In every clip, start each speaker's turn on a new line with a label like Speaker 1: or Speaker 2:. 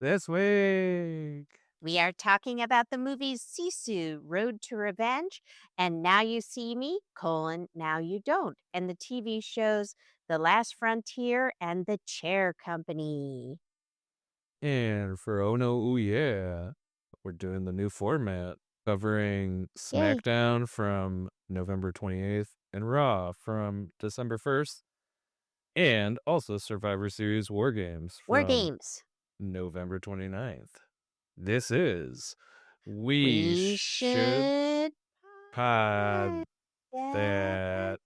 Speaker 1: This week.
Speaker 2: We are talking about the movies Sisu, Road to Revenge, and Now You See Me, Now You Don't, and the TV shows The Last Frontier and The Chair Company.
Speaker 1: And for Oh No, Ooh Yeah, we're doing the new format covering
Speaker 2: Yay,
Speaker 1: SmackDown from November 28th and Raw from December 1st, and also Survivor Series WarGames
Speaker 2: War
Speaker 1: from
Speaker 2: Games.
Speaker 1: November 29th. This is We
Speaker 2: We
Speaker 1: Should
Speaker 2: should
Speaker 1: Pod
Speaker 2: podcast
Speaker 1: That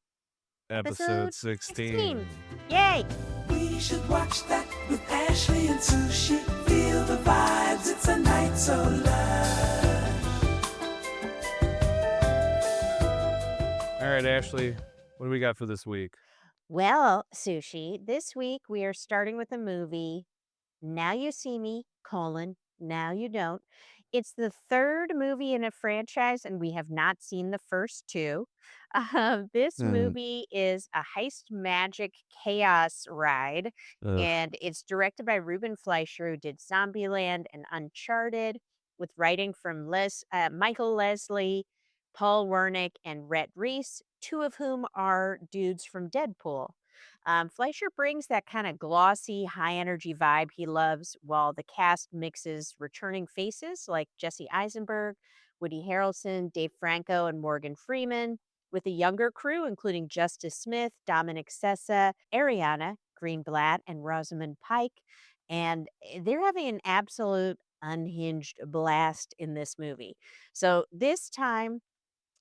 Speaker 2: episode
Speaker 1: episode
Speaker 2: 16.
Speaker 1: 16.
Speaker 2: Yay!
Speaker 3: We should watch that with Ashley and Sushi. Feel the vibes, it's a night so lush.
Speaker 1: All right, Ashley, what do we got for this week?
Speaker 2: Well, Sushi, this week we are starting with a movie Now You See Me, Now You Don't. It's the third movie in a franchise, and we have not seen the first two. This
Speaker 1: Hmm.
Speaker 2: movie is a heist magic chaos ride,
Speaker 1: Ugh.
Speaker 2: and it's directed by Ruben Fleischer, who did Zombieland and Uncharted, with writing from Michael Leslie, Paul Wernick, and Rhett Reese, two of whom are dudes from Deadpool. Fleischer brings that kind of glossy, high energy vibe he loves, while the cast mixes returning faces like Jesse Eisenberg, Woody Harrelson, Dave Franco, and Morgan Freeman, with a younger crew including Justice Smith, Dominic Sessa, Ariana Greenblatt, and Rosamund Pike. And they're having an absolute unhinged blast in this movie. So this time,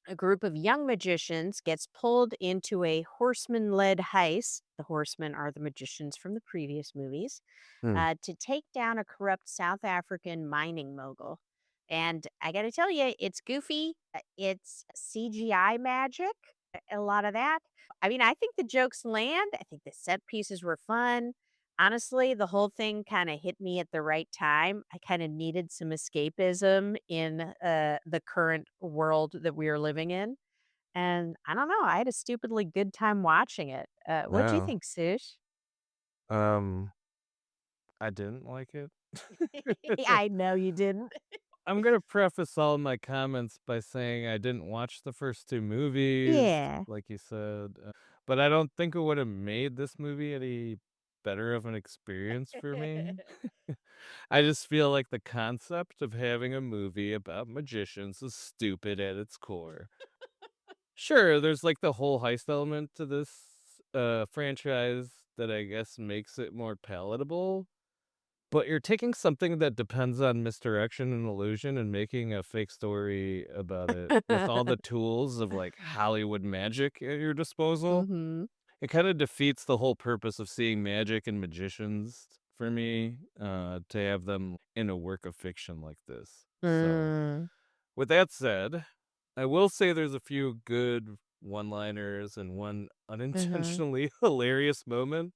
Speaker 2: a group of young magicians gets pulled into a horseman led heist. The horsemen are the magicians from the previous movies
Speaker 1: Hmm.
Speaker 2: to take down a corrupt South African mining mogul. And I got to tell you, it's goofy. It's CGI magic, a lot of that. I mean, I think the jokes land. I think the set pieces were fun. Honestly, the whole thing kind of hit me at the right time. I kind of needed some escapism in the current world that we are living in. And I don't know, I had a stupidly good time watching it. What do you
Speaker 1: Wow.
Speaker 2: think, Sush?
Speaker 1: Um, I didn't like it.
Speaker 2: I know you didn't.
Speaker 1: I'm gonna preface all my comments by saying I didn't watch the first two movies,
Speaker 2: Yeah.
Speaker 1: like you said, but I don't think it would have made this movie any better of an experience for me. I just feel like the concept of having a movie about magicians is stupid at its core. Sure, there's like the whole heist element to this franchise that I guess makes it more palatable. But you're taking something that depends on misdirection and illusion and making a fake story about it with all the tools of like Hollywood magic at your disposal.
Speaker 2: Mhm.
Speaker 1: It kind of defeats the whole purpose of seeing magic and magicians for me, to have them in a work of fiction like this. So,
Speaker 2: Mm.
Speaker 1: with that said, I will say there's a few good one-liners and one
Speaker 2: Mhm.
Speaker 1: unintentionally hilarious moment.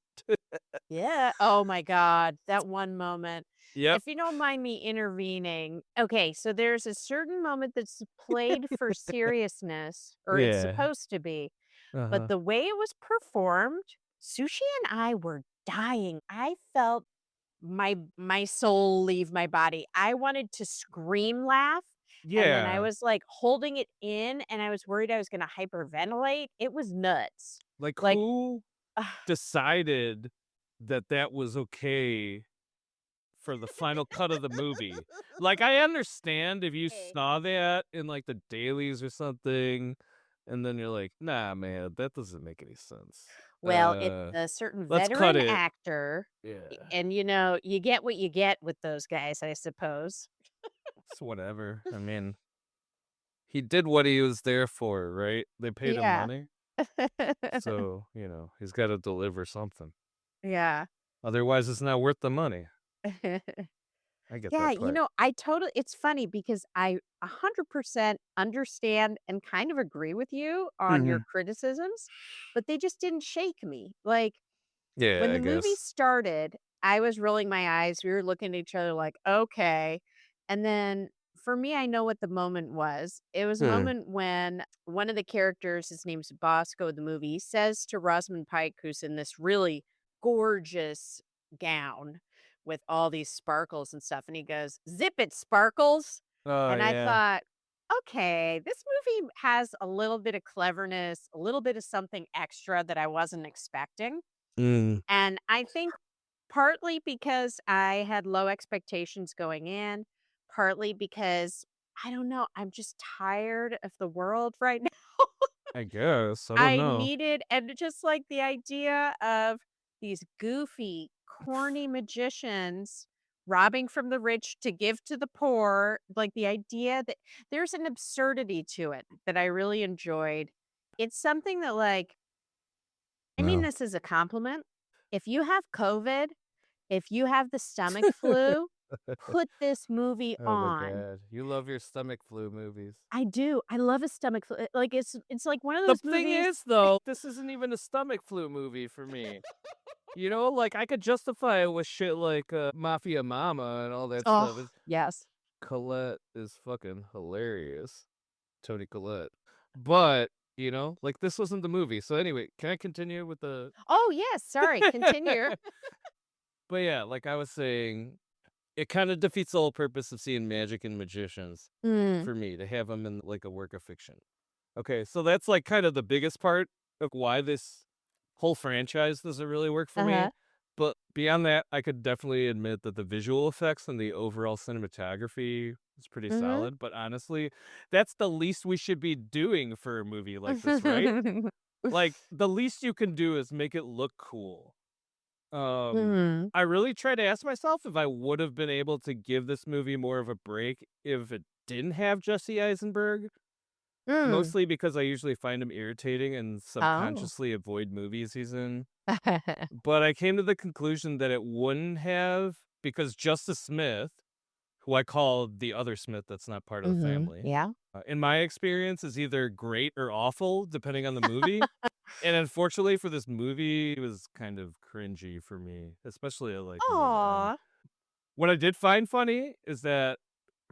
Speaker 2: Yeah. Oh my god, that one moment.
Speaker 1: Yep.
Speaker 2: If you don't mind me intervening. Okay, so there's a certain moment that's played for seriousness, or it's
Speaker 1: Yeah.
Speaker 2: supposed to be, but
Speaker 1: Uh-huh.
Speaker 2: the way it was performed, Sushi and I were dying. I felt my soul leave my body. I wanted to scream laugh, and then I
Speaker 1: Yeah.
Speaker 2: was, like, holding it in, and I was worried I was gonna hyperventilate. It was nuts.
Speaker 1: Like,
Speaker 2: Like,
Speaker 1: who decided that that was okay for the final cut of the movie? Like, I understand if you
Speaker 2: Eh.
Speaker 1: saw that in, like, the dailies or something, and then you're like, "Nah, man, that doesn't make any sense.
Speaker 2: Well, it's a certain
Speaker 1: Let's cut
Speaker 2: veteran
Speaker 1: it."
Speaker 2: actor,
Speaker 1: Yeah.
Speaker 2: and, you get what you get with those guys, I suppose.
Speaker 1: It's whatever. I mean, he did what he was there for, right? They paid him
Speaker 2: Yeah.
Speaker 1: money, so, he's gotta deliver something.
Speaker 2: Yeah.
Speaker 1: Otherwise, it's not worth the money. I get
Speaker 2: Yeah,
Speaker 1: that part.
Speaker 2: I totally it's funny because I 100% understand and kind of agree with you on your
Speaker 1: Mhm.
Speaker 2: criticisms, but they just didn't shake me. Like,
Speaker 1: Yeah,
Speaker 2: when
Speaker 1: I
Speaker 2: the movie
Speaker 1: guess.
Speaker 2: started, I was rolling my eyes. We were looking at each other like, "Okay." And then for me, I know what the moment was. It was a
Speaker 1: Hmm.
Speaker 2: moment when one of the characters, his name's Bosco in the movie, says to Rosamund Pike, who's in this really gorgeous gown, with all these sparkles and stuff. And he goes, "Zip it, sparkles."
Speaker 1: Oh,
Speaker 2: And I
Speaker 1: yeah.
Speaker 2: thought, okay, this movie has a little bit of cleverness, a little bit of something extra that I wasn't expecting.
Speaker 1: Mm.
Speaker 2: And I think partly because I had low expectations going in, partly because I don't know, I'm just tired of the world right now.
Speaker 1: I guess. I don't
Speaker 2: I
Speaker 1: know.
Speaker 2: needed, and just like the idea of these goofy, corny magicians robbing from the rich to give to the poor, like the idea that there's an absurdity to it that I really enjoyed. It's something that, like, I mean
Speaker 1: No.
Speaker 2: this is a compliment. If you have COVID, if you have the stomach flu, put this movie
Speaker 1: Oh my
Speaker 2: on.
Speaker 1: god. You love your stomach flu movies.
Speaker 2: I do. I love a stomach flu. Like it's like one of
Speaker 1: The
Speaker 2: those
Speaker 1: thing
Speaker 2: movies.
Speaker 1: is, though, this isn't even a stomach flu movie for me. You know, like, I could justify it with shit like, Mafia Mama and all that stuff.
Speaker 2: Oh, yes.
Speaker 1: Colette is fucking hilarious. Tony Collette. But, you know, like, this wasn't the movie. So anyway, can I continue with the
Speaker 2: Oh, yes, sorry, continue.
Speaker 1: But yeah, like I was saying, it kinda defeats the whole purpose of seeing magic and magicians
Speaker 2: Mm,
Speaker 1: for me, to have them in, like, a work of fiction. Okay, so that's, like, kind of the biggest part of why this whole franchise doesn't really work for me,
Speaker 2: uh-huh,
Speaker 1: but beyond that, I could definitely admit that the visual effects and the overall cinematography is pretty
Speaker 2: mhm.
Speaker 1: solid, but honestly, that's the least we should be doing for a movie like this, right? Like, the least you can do is make it look cool.
Speaker 2: Mhm.
Speaker 1: I really try to ask myself if I would have been able to give this movie more of a break if it didn't have Jesse Eisenberg.
Speaker 2: Mm.
Speaker 1: Mostly because I usually find him irritating and
Speaker 2: Oh.
Speaker 1: subconsciously avoid movies he's in. But I came to the conclusion that it wouldn't have because Justice Smith, who I call the other Smith that's not part of the
Speaker 2: Mhm,
Speaker 1: family,
Speaker 2: yeah.
Speaker 1: in my experience is either great or awful depending on the movie. And unfortunately for this movie, it was kind of cringy for me, especially like near the end.
Speaker 2: Aw.
Speaker 1: What I did find funny is that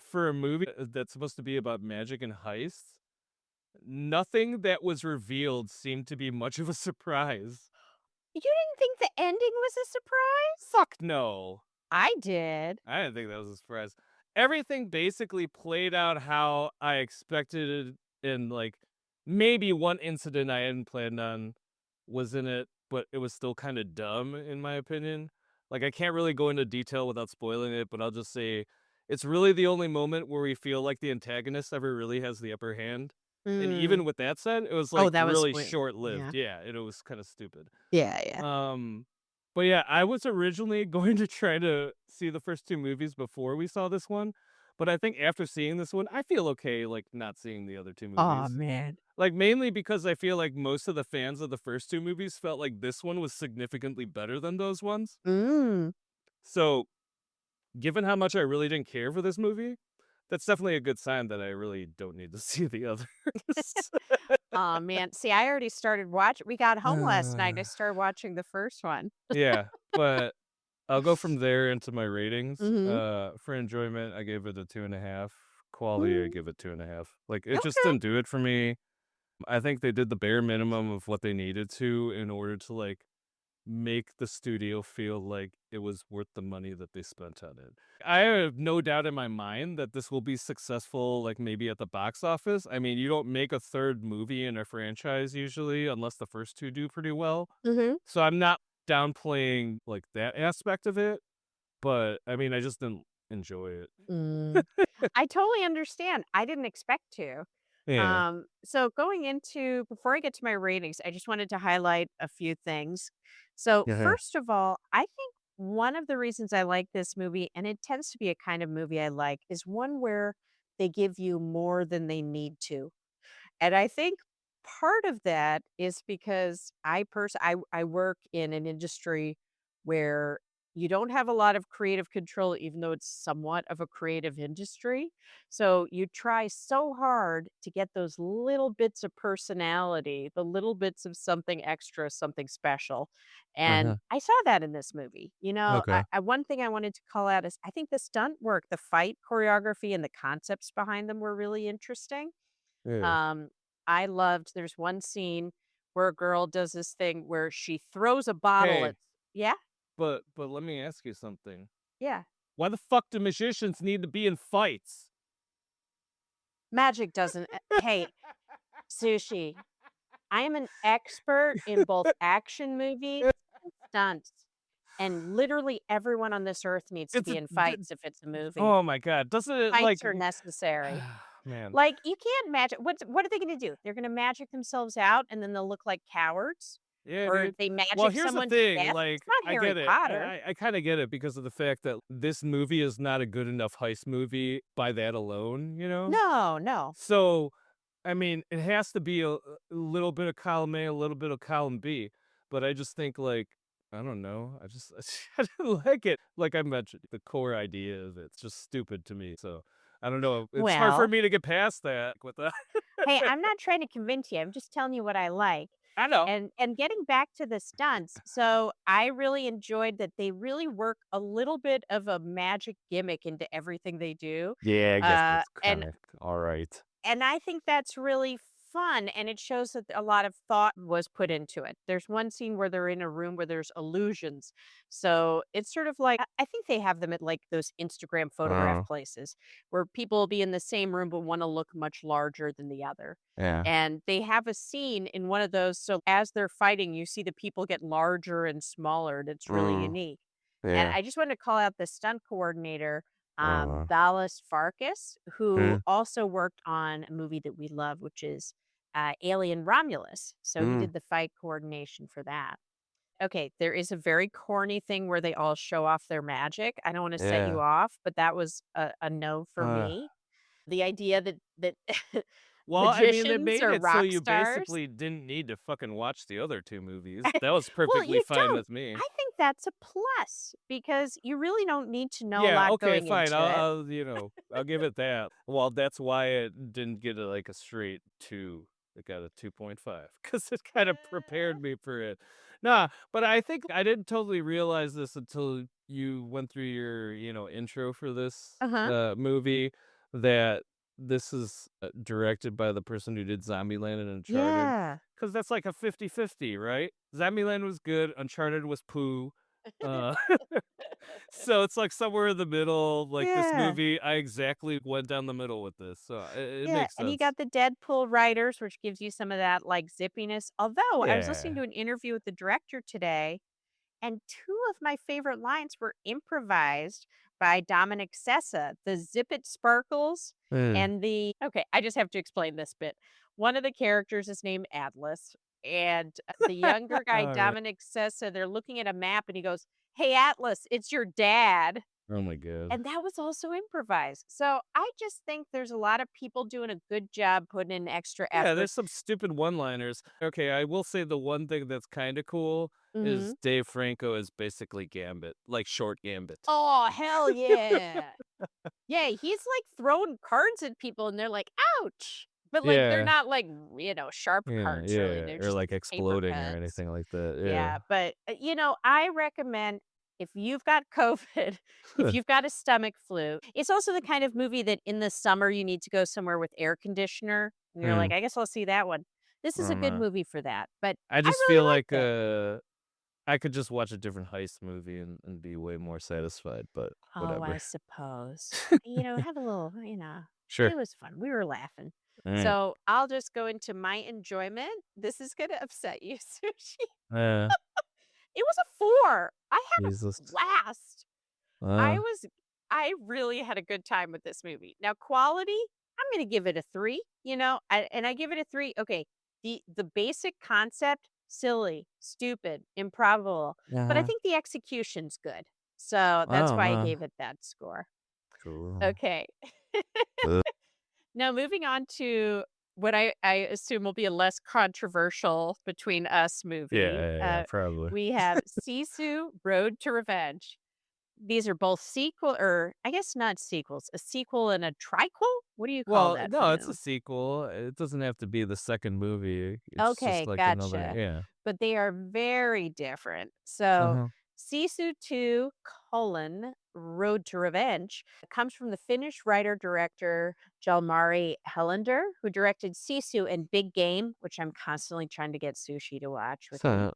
Speaker 1: for a movie that's supposed to be about magic and heists, nothing that was revealed seemed to be much of a surprise.
Speaker 2: You didn't think the ending was a surprise?
Speaker 1: Fuck no.
Speaker 2: I did.
Speaker 1: I didn't think that was a surprise. Everything basically played out how I expected it, and like maybe one incident I hadn't planned on was in it, but it was still kind of dumb in my opinion. Like I can't really go into detail without spoiling it, but I'll just say it's really the only moment where we feel like the antagonist ever really has the upper hand. And
Speaker 2: Mm.
Speaker 1: even with that said, it was
Speaker 2: Oh,
Speaker 1: like
Speaker 2: that was
Speaker 1: really
Speaker 2: when
Speaker 1: short-lived.
Speaker 2: yeah.
Speaker 1: Yeah, it was kind of stupid.
Speaker 2: Yeah, yeah.
Speaker 1: Um, but yeah, I was originally going to try to see the first 2 movies before we saw this one, but I think after seeing this one, I feel okay, like, not seeing the other 2
Speaker 2: Aw,
Speaker 1: movies.
Speaker 2: man.
Speaker 1: Like, mainly because I feel like most of the fans of the first 2 movies felt like this one was significantly better than those ones.
Speaker 2: Mm.
Speaker 1: So, given how much I really didn't care for this movie, that's definitely a good sign that I really don't need to see the others.
Speaker 2: Aw, man. See, I already started we got home last night, I started watching the first one.
Speaker 1: Yeah, but I'll go from there into my ratings.
Speaker 2: Mhm.
Speaker 1: For enjoyment, I gave it a 2.5. Quality, I
Speaker 2: Mm.
Speaker 1: give it 2.5. Like, it just
Speaker 2: Okay.
Speaker 1: didn't do it for me. I think they did the bare minimum of what they needed to in order to, like, make the studio feel like it was worth the money that they spent on it. I have no doubt in my mind that this will be successful, like, maybe at the box office. I mean, you don't make a 3rd movie in a franchise usually unless the first 2 do pretty well.
Speaker 2: Mhm.
Speaker 1: So I'm not downplaying, like, that aspect of it. But, I mean, I just didn't enjoy it.
Speaker 2: Mm. I totally understand. I didn't expect to.
Speaker 1: Yeah.
Speaker 2: So going into before I get to my ratings, I just wanted to highlight a few things. So,
Speaker 1: Yeah.
Speaker 2: first of all, I think one of the reasons I like this movie, and it tends to be a kind of movie I like, is one where they give you more than they need to. And I think part of that is because I work in an industry where you don't have a lot of creative control, even though it's somewhat of a creative industry. So you try so hard to get those little bits of personality, the little bits of something extra, something special. And
Speaker 1: Uh-huh.
Speaker 2: I saw that in this movie.
Speaker 1: Okay.
Speaker 2: One thing I wanted to call out is I think the stunt work, the fight choreography, and the concepts behind them were really interesting.
Speaker 1: Yeah.
Speaker 2: um, I loved there's one scene where a girl does this thing where she throws a bottle at.
Speaker 1: Hey,
Speaker 2: Yeah?
Speaker 1: but let me ask you something.
Speaker 2: Yeah.
Speaker 1: Why the fuck do magicians need to be in fights?
Speaker 2: Magic doesn't hey, Sushi, I am an expert in both action movies and stunts, and literally everyone on this earth needs to
Speaker 1: It's
Speaker 2: be
Speaker 1: a
Speaker 2: in
Speaker 1: d
Speaker 2: fights if it's a movie.
Speaker 1: oh my god, doesn't it,
Speaker 2: Fights
Speaker 1: like
Speaker 2: are necessary.
Speaker 1: man.
Speaker 2: Like, you can't magic what are they gonna do? They're gonna magic themselves out and then they'll look like cowards?
Speaker 1: Yeah,
Speaker 2: Or
Speaker 1: dude.
Speaker 2: they
Speaker 1: Well,
Speaker 2: magic
Speaker 1: here's the
Speaker 2: someone to
Speaker 1: thing,
Speaker 2: death?
Speaker 1: like,
Speaker 2: It's not
Speaker 1: I
Speaker 2: Harry
Speaker 1: get it.
Speaker 2: Potter.
Speaker 1: I kinda get it because of the fact that this movie is not a good enough heist movie by that alone, you know?
Speaker 2: No, no.
Speaker 1: So, I mean, it has to be a little bit of column A, a little bit of column B, but I just think, like, I don't know, I just I didn't like it. Like I mentioned, the core idea of it's just stupid to me, so I don't know. It's hard for
Speaker 2: Well,
Speaker 1: me to get past that with that.
Speaker 2: hey, I'm not trying to convince you, I'm just telling you what I like.
Speaker 1: I know.
Speaker 2: And getting back to the stunts, so I really enjoyed that they really work a little bit of a magic gimmick into everything they do.
Speaker 1: Yeah, I guess
Speaker 2: Uh,
Speaker 1: that's
Speaker 2: and
Speaker 1: kinda alright.
Speaker 2: and I think that's really fun, and it shows that a lot of thought was put into it. There's one scene where they're in a room where there's illusions. So it's sort of like I think they have them at like those Instagram photograph
Speaker 1: Oh,
Speaker 2: places where people will be in the same room but want to look much larger than the other.
Speaker 1: yeah.
Speaker 2: And they have a scene in one of those. So as they're fighting, you see the people get larger and smaller, and it's really
Speaker 1: Mm,
Speaker 2: unique. And
Speaker 1: yeah.
Speaker 2: I just wanted to call out the stunt coordinator,
Speaker 1: Uh,
Speaker 2: Balas Farkas, who
Speaker 1: mm,
Speaker 2: also worked on a movie that we love, which is Alien Romulus. So he
Speaker 1: mm,
Speaker 2: did the fight coordination for that. Okay, there is a very corny thing where they all show off their magic. I don't want to set you
Speaker 1: yeah.
Speaker 2: off, but that was a no for
Speaker 1: Uh,
Speaker 2: me. The idea that
Speaker 1: well, I mean, they
Speaker 2: magicians
Speaker 1: made
Speaker 2: are
Speaker 1: it so
Speaker 2: rock
Speaker 1: you
Speaker 2: stars.
Speaker 1: basically didn't need to fucking watch the other 2 movies. That was
Speaker 2: Well,
Speaker 1: perfectly
Speaker 2: you
Speaker 1: fine
Speaker 2: don't.
Speaker 1: with me.
Speaker 2: I think that's a plus because you really don't need to know a
Speaker 1: Yeah,
Speaker 2: lot
Speaker 1: okay,
Speaker 2: going
Speaker 1: fine.
Speaker 2: into it.
Speaker 1: I'll give it that. Well, that's why it didn't get like a straight 2. It got a 2.5 because it kind of prepared me for it. Nah, but I think I didn't totally realize this until you went through your, intro for this
Speaker 2: Uh-huh.
Speaker 1: movie that this is directed by the person who did Zombieland and Uncharted.
Speaker 2: Yeah.
Speaker 1: Because that's like a 50-50, right? Zombieland was good, Uncharted was poo. Uh, So it's like somewhere in the middle, like this
Speaker 2: Yeah.
Speaker 1: movie, I exactly went down the middle with this, so it
Speaker 2: Yeah,
Speaker 1: makes
Speaker 2: and you
Speaker 1: sense.
Speaker 2: got the Deadpool writers, which gives you some of that, like, zippiness. Although, I was listening
Speaker 1: Yeah.
Speaker 2: to an interview with the director today, and 2 of my favorite lines were improvised by Dominic Sessa, the Zip It Sparkles
Speaker 1: Mm.
Speaker 2: and the okay, I just have to explain this bit. One of the characters is named Atlas, and, the younger guy,
Speaker 1: Alright.
Speaker 2: Dominic Sessa, they're looking at a map, and he goes, "Hey, Atlas, it's your dad."
Speaker 1: Oh my god.
Speaker 2: And that was also improvised. So I just think there's a lot of people doing a good job putting in extra
Speaker 1: Yeah,
Speaker 2: effort.
Speaker 1: there's some stupid one-liners. Okay, I will say the one thing that's kinda cool is
Speaker 2: Mhm.
Speaker 1: Dave Franco is basically Gambit, like short Gambit.
Speaker 2: Oh, hell yeah. Yeah, he's, like, throwing cards at people, and they're like, "Ouch!" But, like, they're
Speaker 1: Yeah.
Speaker 2: not, like, sharp
Speaker 1: Yeah,
Speaker 2: cards, really.
Speaker 1: yeah,
Speaker 2: They're
Speaker 1: or
Speaker 2: just
Speaker 1: like
Speaker 2: paper
Speaker 1: exploding or
Speaker 2: cuts.
Speaker 1: anything like that,
Speaker 2: Yeah,
Speaker 1: yeah.
Speaker 2: but, I recommend if you've got COVID, if you've got a stomach flu, it's also the kind of movie that in the summer you need to go somewhere with air conditioner, and you're like,
Speaker 1: Hmm,
Speaker 2: "I guess I'll see that one." This
Speaker 1: I
Speaker 2: is a
Speaker 1: don't
Speaker 2: good
Speaker 1: know.
Speaker 2: movie for that, but
Speaker 1: I
Speaker 2: I
Speaker 1: just feel
Speaker 2: really
Speaker 1: like,
Speaker 2: liked it.
Speaker 1: I could just watch a different heist movie and be way more satisfied, but
Speaker 2: Oh, I
Speaker 1: whatever.
Speaker 2: suppose. Have a little,
Speaker 1: Sure.
Speaker 2: it was fun. We were laughing.
Speaker 1: Alright.
Speaker 2: So, I'll just go into my enjoyment. This is gonna upset you, Sushi.
Speaker 1: Yeah.
Speaker 2: It was a 4. I had a
Speaker 1: Jesus.
Speaker 2: blast. I
Speaker 1: Uh,
Speaker 2: was I really had a good time with this movie. Now quality, I'm gonna give it a 3, and I give it a 3. Okay, the basic concept, silly, stupid, improbable, but I
Speaker 1: uh-huh.
Speaker 2: think the execution's good. So
Speaker 1: I
Speaker 2: that's
Speaker 1: don't
Speaker 2: why I
Speaker 1: know.
Speaker 2: gave it that score.
Speaker 1: Cool.
Speaker 2: Okay.
Speaker 1: Uh,
Speaker 2: Now moving on to what I assume will be a less controversial between us
Speaker 1: yeah,
Speaker 2: movie.
Speaker 1: yeah, yeah, probably.
Speaker 2: We have Sisu: Road to Revenge. These are both sequel or I guess not sequels, a sequel and a triquel? What do you call
Speaker 1: Well,
Speaker 2: that,
Speaker 1: no, it's a
Speaker 2: Fanu?
Speaker 1: sequel. It doesn't have to be the second movie. It's just
Speaker 2: Okay,
Speaker 1: like another
Speaker 2: gotcha.
Speaker 1: yeah.
Speaker 2: But they are very different. So,
Speaker 1: Uh-huh.
Speaker 2: Sisu 2: Road to Revenge comes from the Finnish writer-director Jalmari Helander, who directed Sisu and Big Game, which I'm constantly trying to get Sushi to watch with me.
Speaker 1: So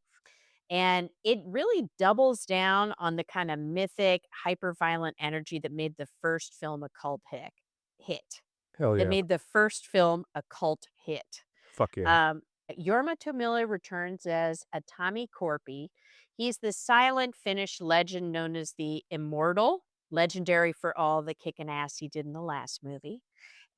Speaker 2: And it really doubles down on the kind of mythic, hyper-violent energy that made the first film a cult hit.
Speaker 1: Hell
Speaker 2: That
Speaker 1: yeah.
Speaker 2: made the first film a cult hit.
Speaker 1: Fuck yeah.
Speaker 2: Um, Jorma Tomilla returns as a Tommy Corpy. He's the silent Finnish legend known as the Immortal, legendary for all the kicking ass he did in the last movie.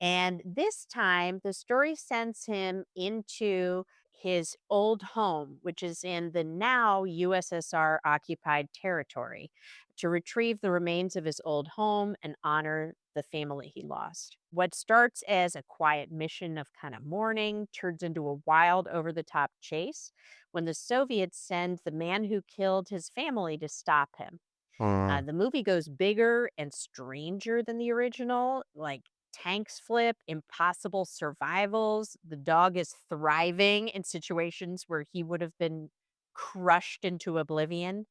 Speaker 2: And this time, the story sends him into his old home, which is in the now USSR occupied territory, to retrieve the remains of his old home and honor the family he lost. What starts as a quiet mission of kind of mourning turns into a wild, over the top chase when the Soviets send the man who killed his family to stop him. The movie goes bigger and stranger than the original, like tanks flip, impossible survivals. The dog is thriving in situations where he would have been crushed into oblivion.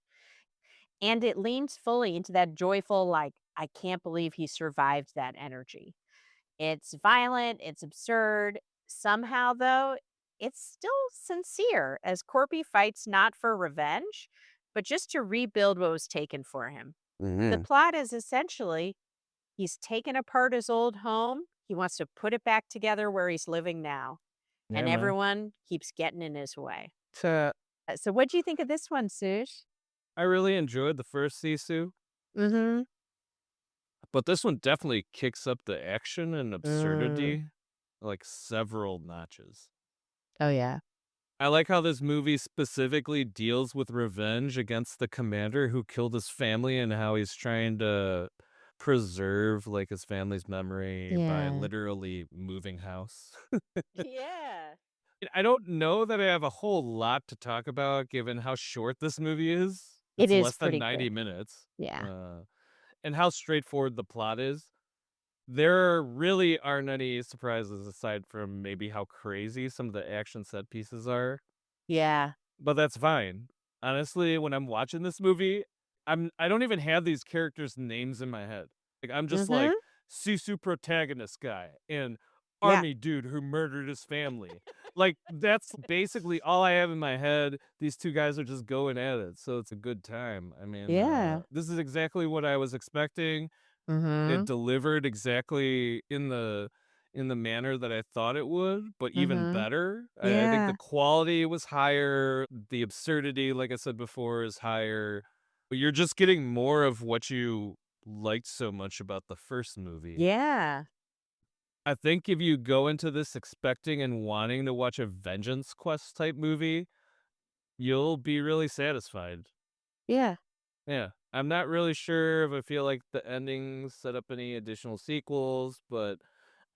Speaker 2: And it leans fully into that joyful, like, I can't believe he survived that energy. It's violent, it's absurd. Somehow, though, it's still sincere as Corby fights not for revenge, but just to rebuild what was taken for him. The
Speaker 1: Mhm.
Speaker 2: plot is essentially he's taken apart his old home. He wants to put it back together where he's living now.
Speaker 1: Yeah,
Speaker 2: And
Speaker 1: man.
Speaker 2: everyone keeps getting in his way.
Speaker 1: Ta
Speaker 2: So, what do you think of this one, Sush?
Speaker 1: I really enjoyed the first Sisu,
Speaker 2: Mm
Speaker 1: but this one definitely kicks up the action and
Speaker 2: hmm. Mm.
Speaker 1: absurdity like several notches.
Speaker 2: Oh, yeah.
Speaker 1: I like how this movie specifically deals with revenge against the commander who killed his family and how he's trying to preserve like his family's memory by
Speaker 2: Yeah.
Speaker 1: literally moving house.
Speaker 2: Yeah.
Speaker 1: I don't know that I have a whole lot to talk about given how short this movie is.
Speaker 2: It
Speaker 1: It's
Speaker 2: is
Speaker 1: less than
Speaker 2: pretty
Speaker 1: 90
Speaker 2: quick.
Speaker 1: minutes.
Speaker 2: Yeah.
Speaker 1: Uh, and how straightforward the plot is. There really aren't any surprises aside from maybe how crazy some of the action set pieces are,
Speaker 2: Yeah.
Speaker 1: but that's fine. Honestly, when I'm watching this movie, I don't even have these characters' names in my head. Like I'm just
Speaker 2: Mhm.
Speaker 1: like Sisu protagonist guy and
Speaker 2: Yeah.
Speaker 1: army dude who murdered his family. Like that's basically all I have in my head. These two guys are just going at it, so it's a good time. I mean,
Speaker 2: Yeah.
Speaker 1: this is exactly what I was expecting. It
Speaker 2: Mhm.
Speaker 1: delivered exactly in the manner that I thought it would, but even
Speaker 2: Mhm.
Speaker 1: better. I think the
Speaker 2: Yeah.
Speaker 1: quality was higher, the absurdity, like I said before, is higher, but you're just getting more of what you liked so much about the first movie.
Speaker 2: Yeah.
Speaker 1: I think if you go into this expecting and wanting to watch a vengeance quest type movie, you'll be really satisfied.
Speaker 2: Yeah.
Speaker 1: Yeah. I'm not really sure if I feel like the endings set up any additional sequels, but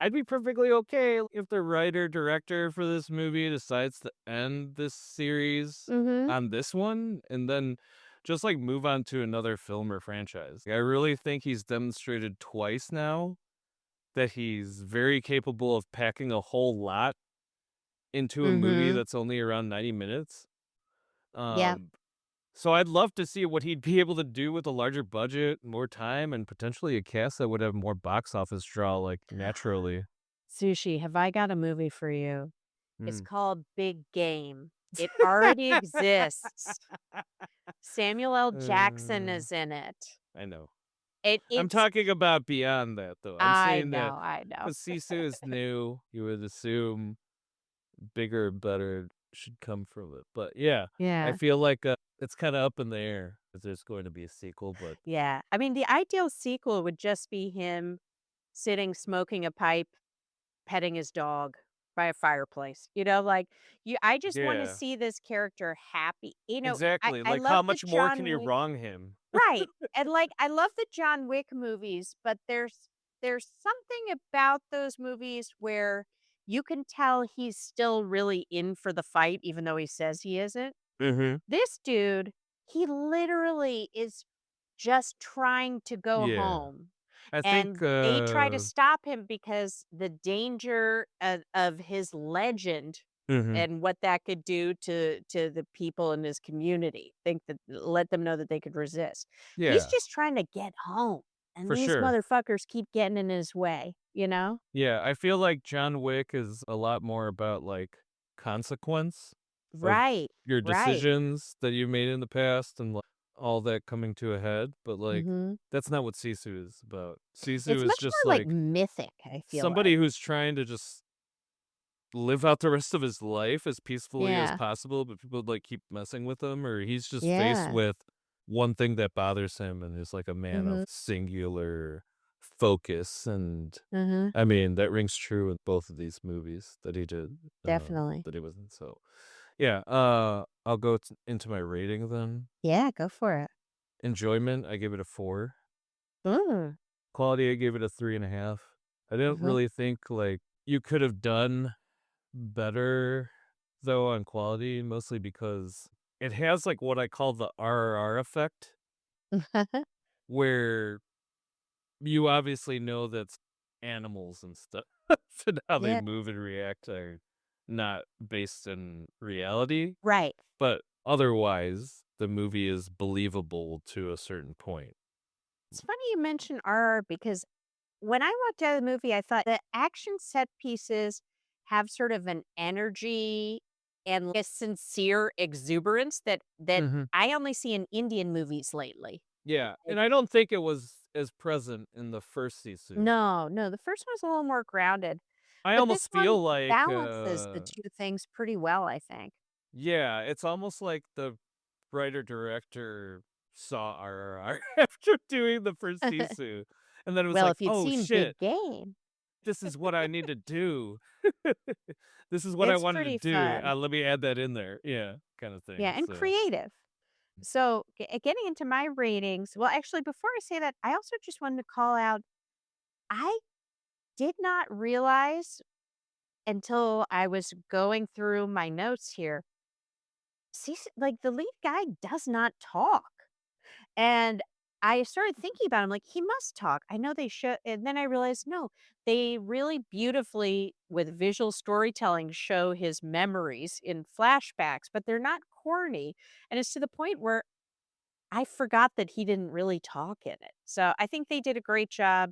Speaker 1: I'd be perfectly okay if the writer director for this movie decides to end this series
Speaker 2: Mhm.
Speaker 1: on this one and then just like move on to another film or franchise. I really think he's demonstrated twice now that he's very capable of packing a whole lot into a movie
Speaker 2: Mhm.
Speaker 1: that's only around 90 minutes.
Speaker 2: Yep.
Speaker 1: Um so I'd love to see what he'd be able to do with a larger budget, more time, and potentially a cast that would have more box office draw, like, naturally.
Speaker 2: Sushi, have I got a movie for you? It's
Speaker 1: Mm.
Speaker 2: called Big Game. It already exists. Samuel L. Jackson
Speaker 1: Uh,
Speaker 2: is in it.
Speaker 1: I know. I'm
Speaker 2: It's
Speaker 1: talking about beyond that, though. I'm
Speaker 2: I
Speaker 1: saying that
Speaker 2: know, I know.
Speaker 1: because Sisu is new, you would assume bigger, better should come from it. But yeah, I
Speaker 2: Yeah.
Speaker 1: feel like it's kind of up in the air if there's going to be a sequel. But
Speaker 2: Yeah. I mean, the ideal sequel would just be him sitting smoking a pipe, petting his dog by a fireplace. Like you I just want to
Speaker 1: yeah,
Speaker 2: see this character happy. I
Speaker 1: exactly.
Speaker 2: I
Speaker 1: Like,
Speaker 2: love
Speaker 1: how
Speaker 2: the
Speaker 1: much more can
Speaker 2: John
Speaker 1: you
Speaker 2: Wick.
Speaker 1: wrong him?
Speaker 2: Right. And like I love the John Wick movies, but there's something about those movies where you can tell he's still really in for the fight even though he says he isn't.
Speaker 1: Hmm.
Speaker 2: This dude, he literally is just trying to go
Speaker 1: Yeah.
Speaker 2: home.
Speaker 1: I think,
Speaker 2: And they try to stop him because the danger of his legend
Speaker 1: mhm,
Speaker 2: and what that could do to the people in his community. Think that let them know that they could resist. He's
Speaker 1: yeah,
Speaker 2: just trying to get home. And
Speaker 1: for
Speaker 2: these
Speaker 1: sure.
Speaker 2: motherfuckers keep getting in his way?
Speaker 1: Yeah, I feel like John Wick is a lot more about, like, consequence, of
Speaker 2: Right.
Speaker 1: your
Speaker 2: Right.
Speaker 1: decisions that you made in the past and like all that coming to a head, but like
Speaker 2: Hmm.
Speaker 1: that's not what Sisu is about. Sisu
Speaker 2: It's
Speaker 1: is
Speaker 2: much
Speaker 1: just
Speaker 2: more like
Speaker 1: like
Speaker 2: mythic, I feel
Speaker 1: somebody
Speaker 2: like.
Speaker 1: who's trying to just live out the rest of his life as peacefully as
Speaker 2: Yeah.
Speaker 1: possible, but people like keep messing with him, or he's just faced
Speaker 2: Yeah.
Speaker 1: with one thing that bothers him and is like a man
Speaker 2: Hmm.
Speaker 1: of singular focus. And
Speaker 2: Hmm.
Speaker 1: I mean, that rings true with both of these movies that he did,
Speaker 2: Definitely.
Speaker 1: that he was in. So, yeah, I'll go into my rating then.
Speaker 2: Yeah, go for it.
Speaker 1: Enjoyment, I gave it a 4.
Speaker 2: Mm.
Speaker 1: Quality, I gave it a 3.5. I didn't
Speaker 2: Hmm.
Speaker 1: really think like you could have done better though on quality, mostly because it has like what I call the RRR effect, where you obviously know that animals and stuff and how they
Speaker 2: Yeah.
Speaker 1: move and react are not based in reality,
Speaker 2: Right.
Speaker 1: but otherwise the movie is believable to a certain point.
Speaker 2: It's funny you mention RR because when I walked out of the movie, I thought the action set pieces have sort of an energy and like a sincere exuberance that
Speaker 1: Mhm.
Speaker 2: I only see in Indian movies lately.
Speaker 1: Yeah,
Speaker 2: Like,
Speaker 1: and I don't think it was as present in the first Sisu.
Speaker 2: no, no, the first one's a little more grounded,
Speaker 1: I
Speaker 2: but this
Speaker 1: almost
Speaker 2: one
Speaker 1: feel like,
Speaker 2: balances the two things pretty well, I think.
Speaker 1: yeah, it's almost like the writer-director saw RRR after doing the first Sisu, and then it was
Speaker 2: Well,
Speaker 1: like,
Speaker 2: if you'd
Speaker 1: "Oh,
Speaker 2: seen
Speaker 1: shit,
Speaker 2: Big Game,
Speaker 1: this is what I need to do. This is what I
Speaker 2: it's
Speaker 1: wanted to
Speaker 2: pretty
Speaker 1: do,
Speaker 2: fun.
Speaker 1: let me add that in there." Yeah, kinda
Speaker 2: Yeah,
Speaker 1: thing,
Speaker 2: and
Speaker 1: so
Speaker 2: creative. So, getting into my ratings, well, actually, before I say that, I also just wanted to call out I did not realize until I was going through my notes here, like the lead guy does not talk. And I started thinking about him like he must talk. I know they show and then I realized no, they really beautifully with visual storytelling show his memories in flashbacks, but they're not corny. And it's to the point where I forgot that he didn't really talk in it. So I think they did a great job.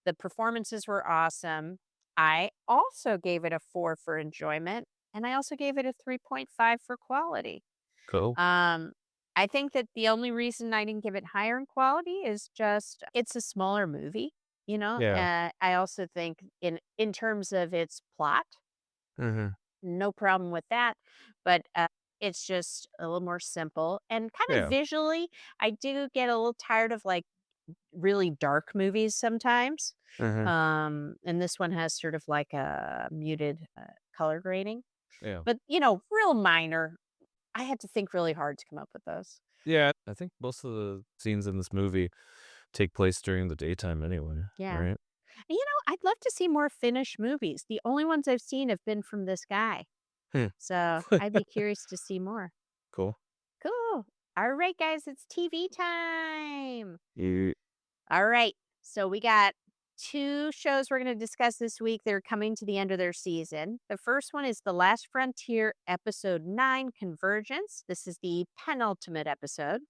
Speaker 2: The performances were awesome. I also gave it a 4 for enjoyment, and I also gave it a 3.5 for quality.
Speaker 1: cool.
Speaker 2: Um, I think that the only reason I didn't give it higher in quality is just it's a smaller movie, you know?
Speaker 1: Yeah.
Speaker 2: I also think in terms of its plot,
Speaker 1: Mhm.
Speaker 2: no problem with that, but, it's just a little more simple and kind of
Speaker 1: Yeah.
Speaker 2: visually, I do get a little tired of, like, really dark movies sometimes,
Speaker 1: Mhm.
Speaker 2: and this one has sort of like a muted, color grading,
Speaker 1: Yeah.
Speaker 2: but, real minor. I had to think really hard to come up with those.
Speaker 1: Yeah, I think most of the scenes in this movie take place during the daytime anyway,
Speaker 2: Yeah.
Speaker 1: right?
Speaker 2: And, I'd love to see more Finnish movies. The only ones I've seen have been from this guy,
Speaker 1: Hmm.
Speaker 2: so I'd be curious to see more.
Speaker 1: Cool.
Speaker 2: Cool. All right, guys, it's TV time.
Speaker 1: You
Speaker 2: All right. So we got two shows we're going to discuss this week. They're coming to the end of their season. The first one is The Last Frontier, Episode 9, Convergence. This is the penultimate episode.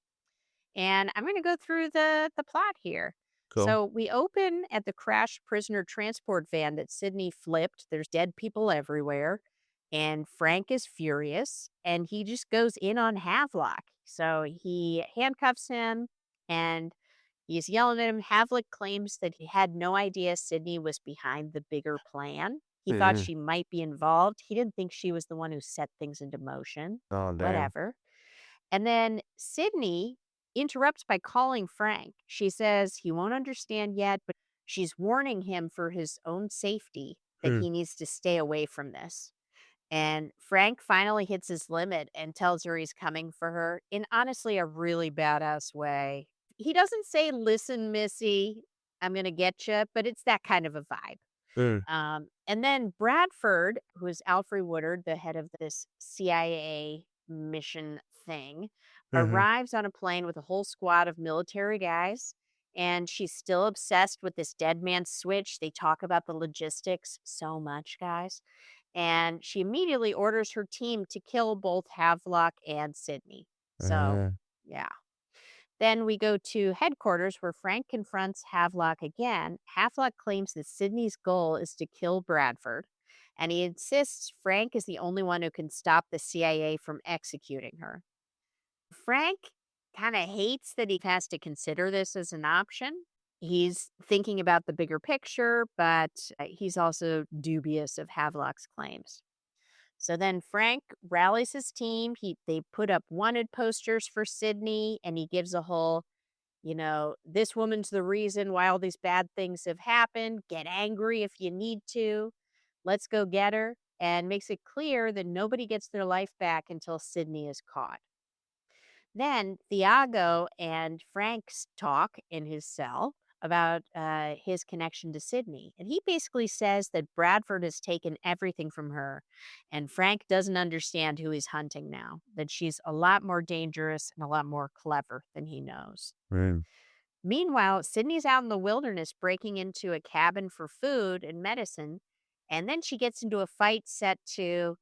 Speaker 2: And I'm going to go through the plot here.
Speaker 1: cool.
Speaker 2: So we open at the crashed prisoner transport van that Sydney flipped. There's dead people everywhere. And Frank is furious and he just goes in on Havelock. So he handcuffs him and he's yelling at him. Havelock claims that he had no idea Sydney was behind the bigger plan. He thought
Speaker 1: Mhm.
Speaker 2: she might be involved. He didn't think she was the one who set things into motion.
Speaker 1: Oh, damn.
Speaker 2: Whatever. And then Sydney interrupts by calling Frank. She says he won't understand yet, but she's warning him for his own safety that
Speaker 1: Hmm.
Speaker 2: he needs to stay away from this. And Frank finally hits his limit and tells her he's coming for her in honestly a really badass way. He doesn't say, "Listen, Missy, I'm going to get you," but it's that kind of a vibe.
Speaker 1: Mm.
Speaker 2: And then Bradford, who is Alfred Woodard, the head of this CIA mission thing,
Speaker 1: Mhm.
Speaker 2: arrives on a plane with a whole squad of military guys. And she's still obsessed with this dead man switch. They talk about the logistics so much, guys. And she immediately orders her team to kill both Havelock and Sydney. So,
Speaker 1: Uh,
Speaker 2: yeah. Then we go to headquarters where Frank confronts Havelock again. Havelock claims that Sydney's goal is to kill Bradford. and he insists Frank is the only one who can stop the CIA from executing her. Frank kind of hates that he has to consider this as an option. He's thinking about the bigger picture, but he's also dubious of Havelock's claims. So then Frank rallies his team. They put up wanted posters for Sydney, and he gives a whole, this woman's the reason why all these bad things have happened. Get angry if you need to. Let's go get her. And makes it clear that nobody gets their life back until Sydney is caught. Then Thiago and Frank's talk in his cell about his connection to Sydney. And he basically says that Bradford has taken everything from her. And Frank doesn't understand who he's hunting now, that she's a lot more dangerous and a lot more clever than he knows.
Speaker 1: Right.
Speaker 2: Meanwhile, Sydney's out in the wilderness breaking into a cabin for food and medicine. And then she gets into a fight set to,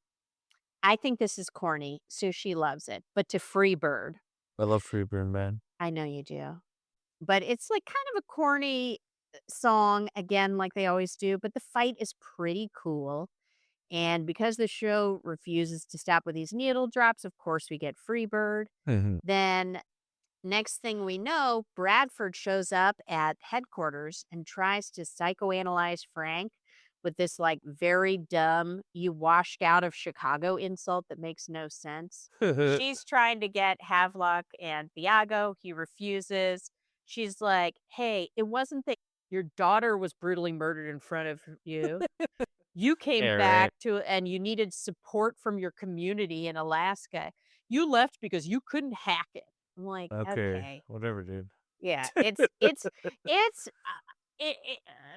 Speaker 2: I think this is corny, so she loves it, but to Freebird.
Speaker 1: I love Freeburn, man.
Speaker 2: I know you do. But it's like kind of a corny song, again, like they always do, but the fight is pretty cool. And because the show refuses to stop with these needle drops, of course, we get Freebird.
Speaker 1: Mhm.
Speaker 2: Then next thing we know, Bradford shows up at headquarters and tries to psychoanalyze Frank with this like very dumb, you washed out of Chicago insult that makes no sense. She's trying to get Havelock and Thiago. He refuses. She's like, hey, it wasn't that your daughter was brutally murdered in front of you. You came
Speaker 1: Yeah,
Speaker 2: back
Speaker 1: right.
Speaker 2: and you needed support from your community in Alaska. You left because you couldn't hack it. I'm like,
Speaker 1: Okay,
Speaker 2: okay.
Speaker 1: whatever, dude.
Speaker 2: Yeah,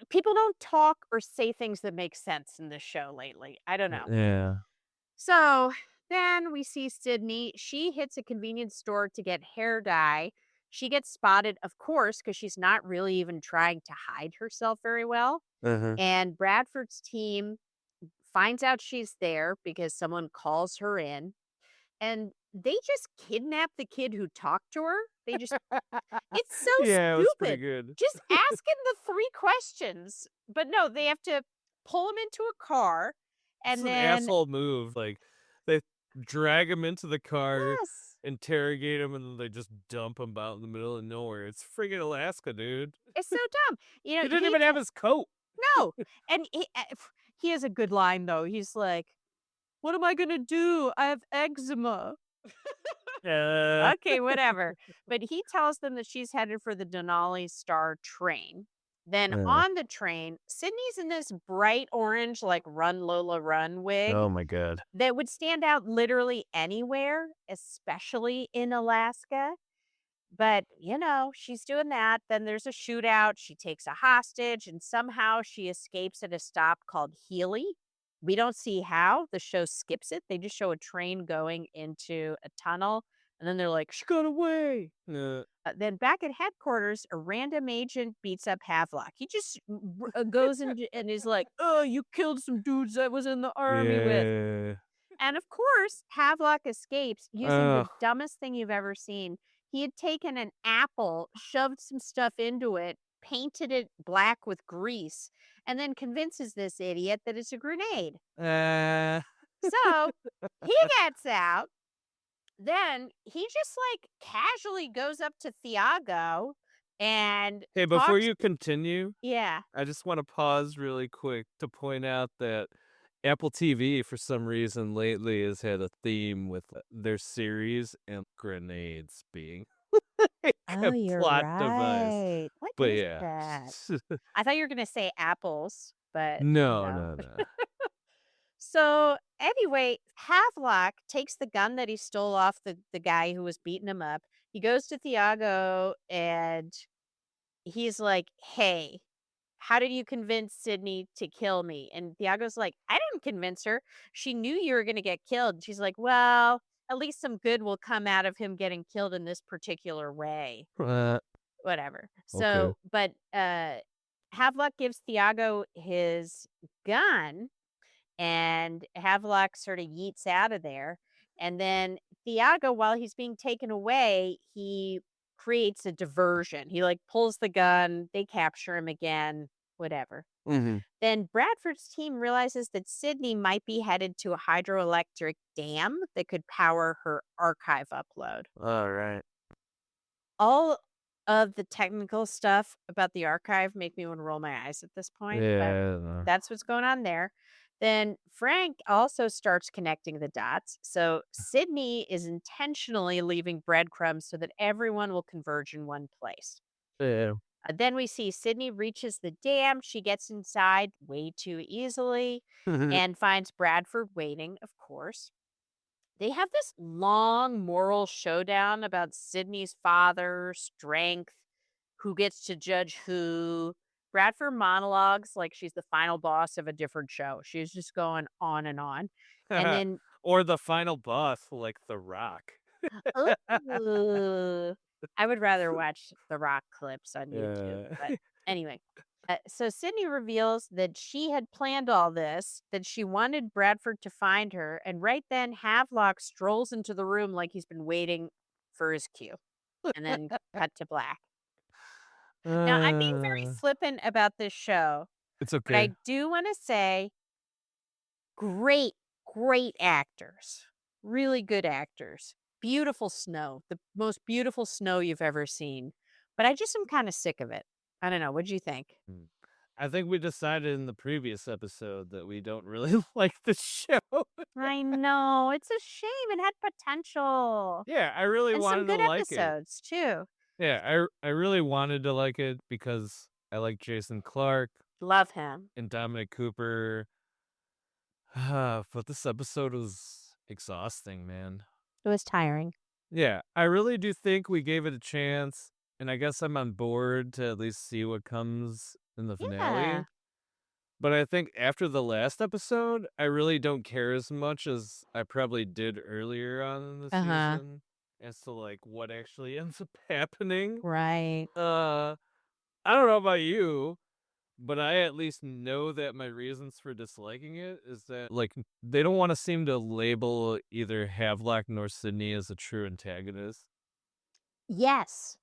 Speaker 2: people don't talk or say things that make sense in this show lately. I don't know.
Speaker 1: Yeah.
Speaker 2: So then we see Sydney. She hits a convenience store to get hair dye. She gets spotted, of course, because she's not really even trying to hide herself very well.
Speaker 1: Uh-huh.
Speaker 2: And Bradford's team finds out she's there because someone calls her in. And they just kidnap the kid who talked to her. It's so
Speaker 1: Yeah, it was pretty
Speaker 2: stupid.
Speaker 1: good.
Speaker 2: Just ask him the 3 questions. But no, they have to pull him into a car
Speaker 1: It's
Speaker 2: and
Speaker 1: an
Speaker 2: then
Speaker 1: asshole move, like, they drag him into the car,
Speaker 2: yes,
Speaker 1: interrogate him, and then they just dump him out in the middle of nowhere. It's friggin' Alaska, dude.
Speaker 2: it's so dumb.
Speaker 1: He didn't even have his coat.
Speaker 2: No, and he has a good line though. He's like, "What am I gonna do? I have eczema."
Speaker 1: Yeah.
Speaker 2: Okay, whatever. But he tells them that she's headed for the Denali Star train. Then
Speaker 1: Yeah.
Speaker 2: on the train, Sydney's in this bright orange, like Run Lola Run wig
Speaker 1: Oh my god.
Speaker 2: that would stand out literally anywhere, especially in Alaska. But, she's doing that. Then there's a shootout. She takes a hostage and somehow she escapes at a stop called Healy. We don't see how. The show skips it. They just show a train going into a tunnel. And then they're like, she got away. Then back at headquarters, a random agent beats up Havelock. He just goes and is like, oh, you killed some dudes I was in the army with.
Speaker 1: Yeah.
Speaker 2: And of course, Havelock escapes using the
Speaker 1: Ugh.
Speaker 2: dumbest thing you've ever seen. He had taken an apple, shoved some stuff into it, painted it black with grease, and then convinces this idiot that it's a grenade.
Speaker 1: Uh,
Speaker 2: So he gets out. Then he just like casually goes up to Thiago and
Speaker 1: hey, before
Speaker 2: talks.
Speaker 1: you continue,
Speaker 2: Yeah.
Speaker 1: I just wanna pause really quick to point out that Apple TV, for some reason, lately has had a theme with their series and grenades being
Speaker 2: Oh,
Speaker 1: a
Speaker 2: you're
Speaker 1: plot device.
Speaker 2: right. What
Speaker 1: But
Speaker 2: is
Speaker 1: yeah.
Speaker 2: that? I thought you were going to say apples, but
Speaker 1: No,
Speaker 2: no.
Speaker 1: no, no.
Speaker 2: So anyway, Havelock takes the gun that he stole off the guy who was beating him up. He goes to Thiago and he's like, hey, how did you convince Sydney to kill me? And Thiago's like, I didn't convince her. She knew you were going to get killed. And she's like, well, at least some good will come out of him getting killed in this particular way. Whatever.
Speaker 1: Okay.
Speaker 2: So, but Havelock gives Thiago his gun and Havelock sort of yeets out of there. And then Thiago, while he's being taken away, he creates a diversion. He like pulls the gun, they capture him again. whatever.
Speaker 1: Mhm.
Speaker 2: Then Bradford's team realizes that Sydney might be headed to a hydroelectric dam that could power her archive upload.
Speaker 1: Alright.
Speaker 2: All of the technical stuff about the archive make me want to roll my eyes at this point, but
Speaker 1: Yeah.
Speaker 2: that's what's going on there. Then Frank also starts connecting the dots. So Sydney is intentionally leaving breadcrumbs so that everyone will converge in one place.
Speaker 1: Yeah.
Speaker 2: Then we see Sydney reaches the dam. She gets inside way too easily and finds Bradford waiting, of course. They have this long moral showdown about Sydney's father, strength, who gets to judge who. Bradford monologues like she's the final boss of a different show. She's just going on and on. And then,
Speaker 1: Or the final boss, like The Rock.
Speaker 2: ooh, I would rather watch the rock clips on YouTube.
Speaker 1: Yeah.
Speaker 2: But anyway, so Sydney reveals that she had planned all this, that she wanted Bradford to find her. And right then, Havelock strolls into the room like he's been waiting for his cue. And then cut to black. Now, I'm being very
Speaker 1: Uh,
Speaker 2: flippant about this show,
Speaker 1: it's
Speaker 2: but
Speaker 1: okay.
Speaker 2: I do want to say great, great actors, really good actors. Beautiful snow, the most beautiful snow you've ever seen. But I just am kind of sick of it. I don't know. What'd you think?
Speaker 1: Mm. I think we decided in the previous episode that we don't really like the show.
Speaker 2: I know. It's a shame. It had potential
Speaker 1: Yeah, I really
Speaker 2: and some
Speaker 1: wanted to
Speaker 2: good
Speaker 1: like it.
Speaker 2: episodes, too.
Speaker 1: Yeah, I really wanted to like it because I like Jason Clarke
Speaker 2: Love him.
Speaker 1: and Dominic Cooper. But this episode was exhausting, man.
Speaker 2: It was tiring.
Speaker 1: Yeah, I really do think we gave it a chance, and I guess I'm on board to at least see what comes in the
Speaker 2: Yeah.
Speaker 1: finale. But I think after the last episode, I really don't care as much as I probably did earlier on in the
Speaker 2: Uh huh.
Speaker 1: season as to like what actually ends up happening.
Speaker 2: Right.
Speaker 1: Uh, I don't know about you, but I at least know that my reasons for disliking it is that like they don't want to seem to label either Havelock nor Sydney as a true antagonist.
Speaker 2: Yes.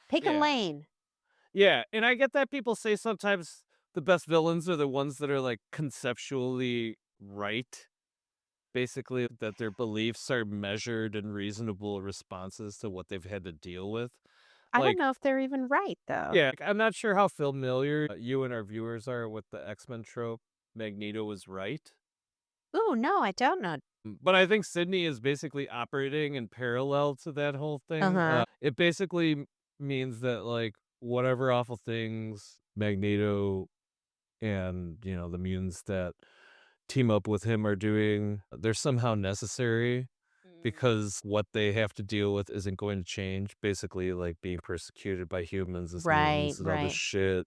Speaker 2: Pick a
Speaker 1: Yeah.
Speaker 2: lane.
Speaker 1: Yeah, and I get that people say sometimes the best villains are the ones that are like conceptually right. Basically, that their beliefs are measured and reasonable responses to what they've had to deal with.
Speaker 2: I don't
Speaker 1: Like,
Speaker 2: know if they're even right, though.
Speaker 1: yeah, I'm not sure how familiar you and our viewers are with the X-Men trope. Magneto was right.
Speaker 2: Ooh, no, I don't know.
Speaker 1: But I think Sydney is basically operating in parallel to that whole thing.
Speaker 2: Uh-huh.
Speaker 1: It basically means that, like, whatever awful things Magneto and, the mutants that team up with him are doing, they're somehow necessary
Speaker 2: Mm.
Speaker 1: because what they have to deal with isn't going to change. Basically, like being persecuted by humans as
Speaker 2: Right,
Speaker 1: mutants and all this
Speaker 2: right.
Speaker 1: shit.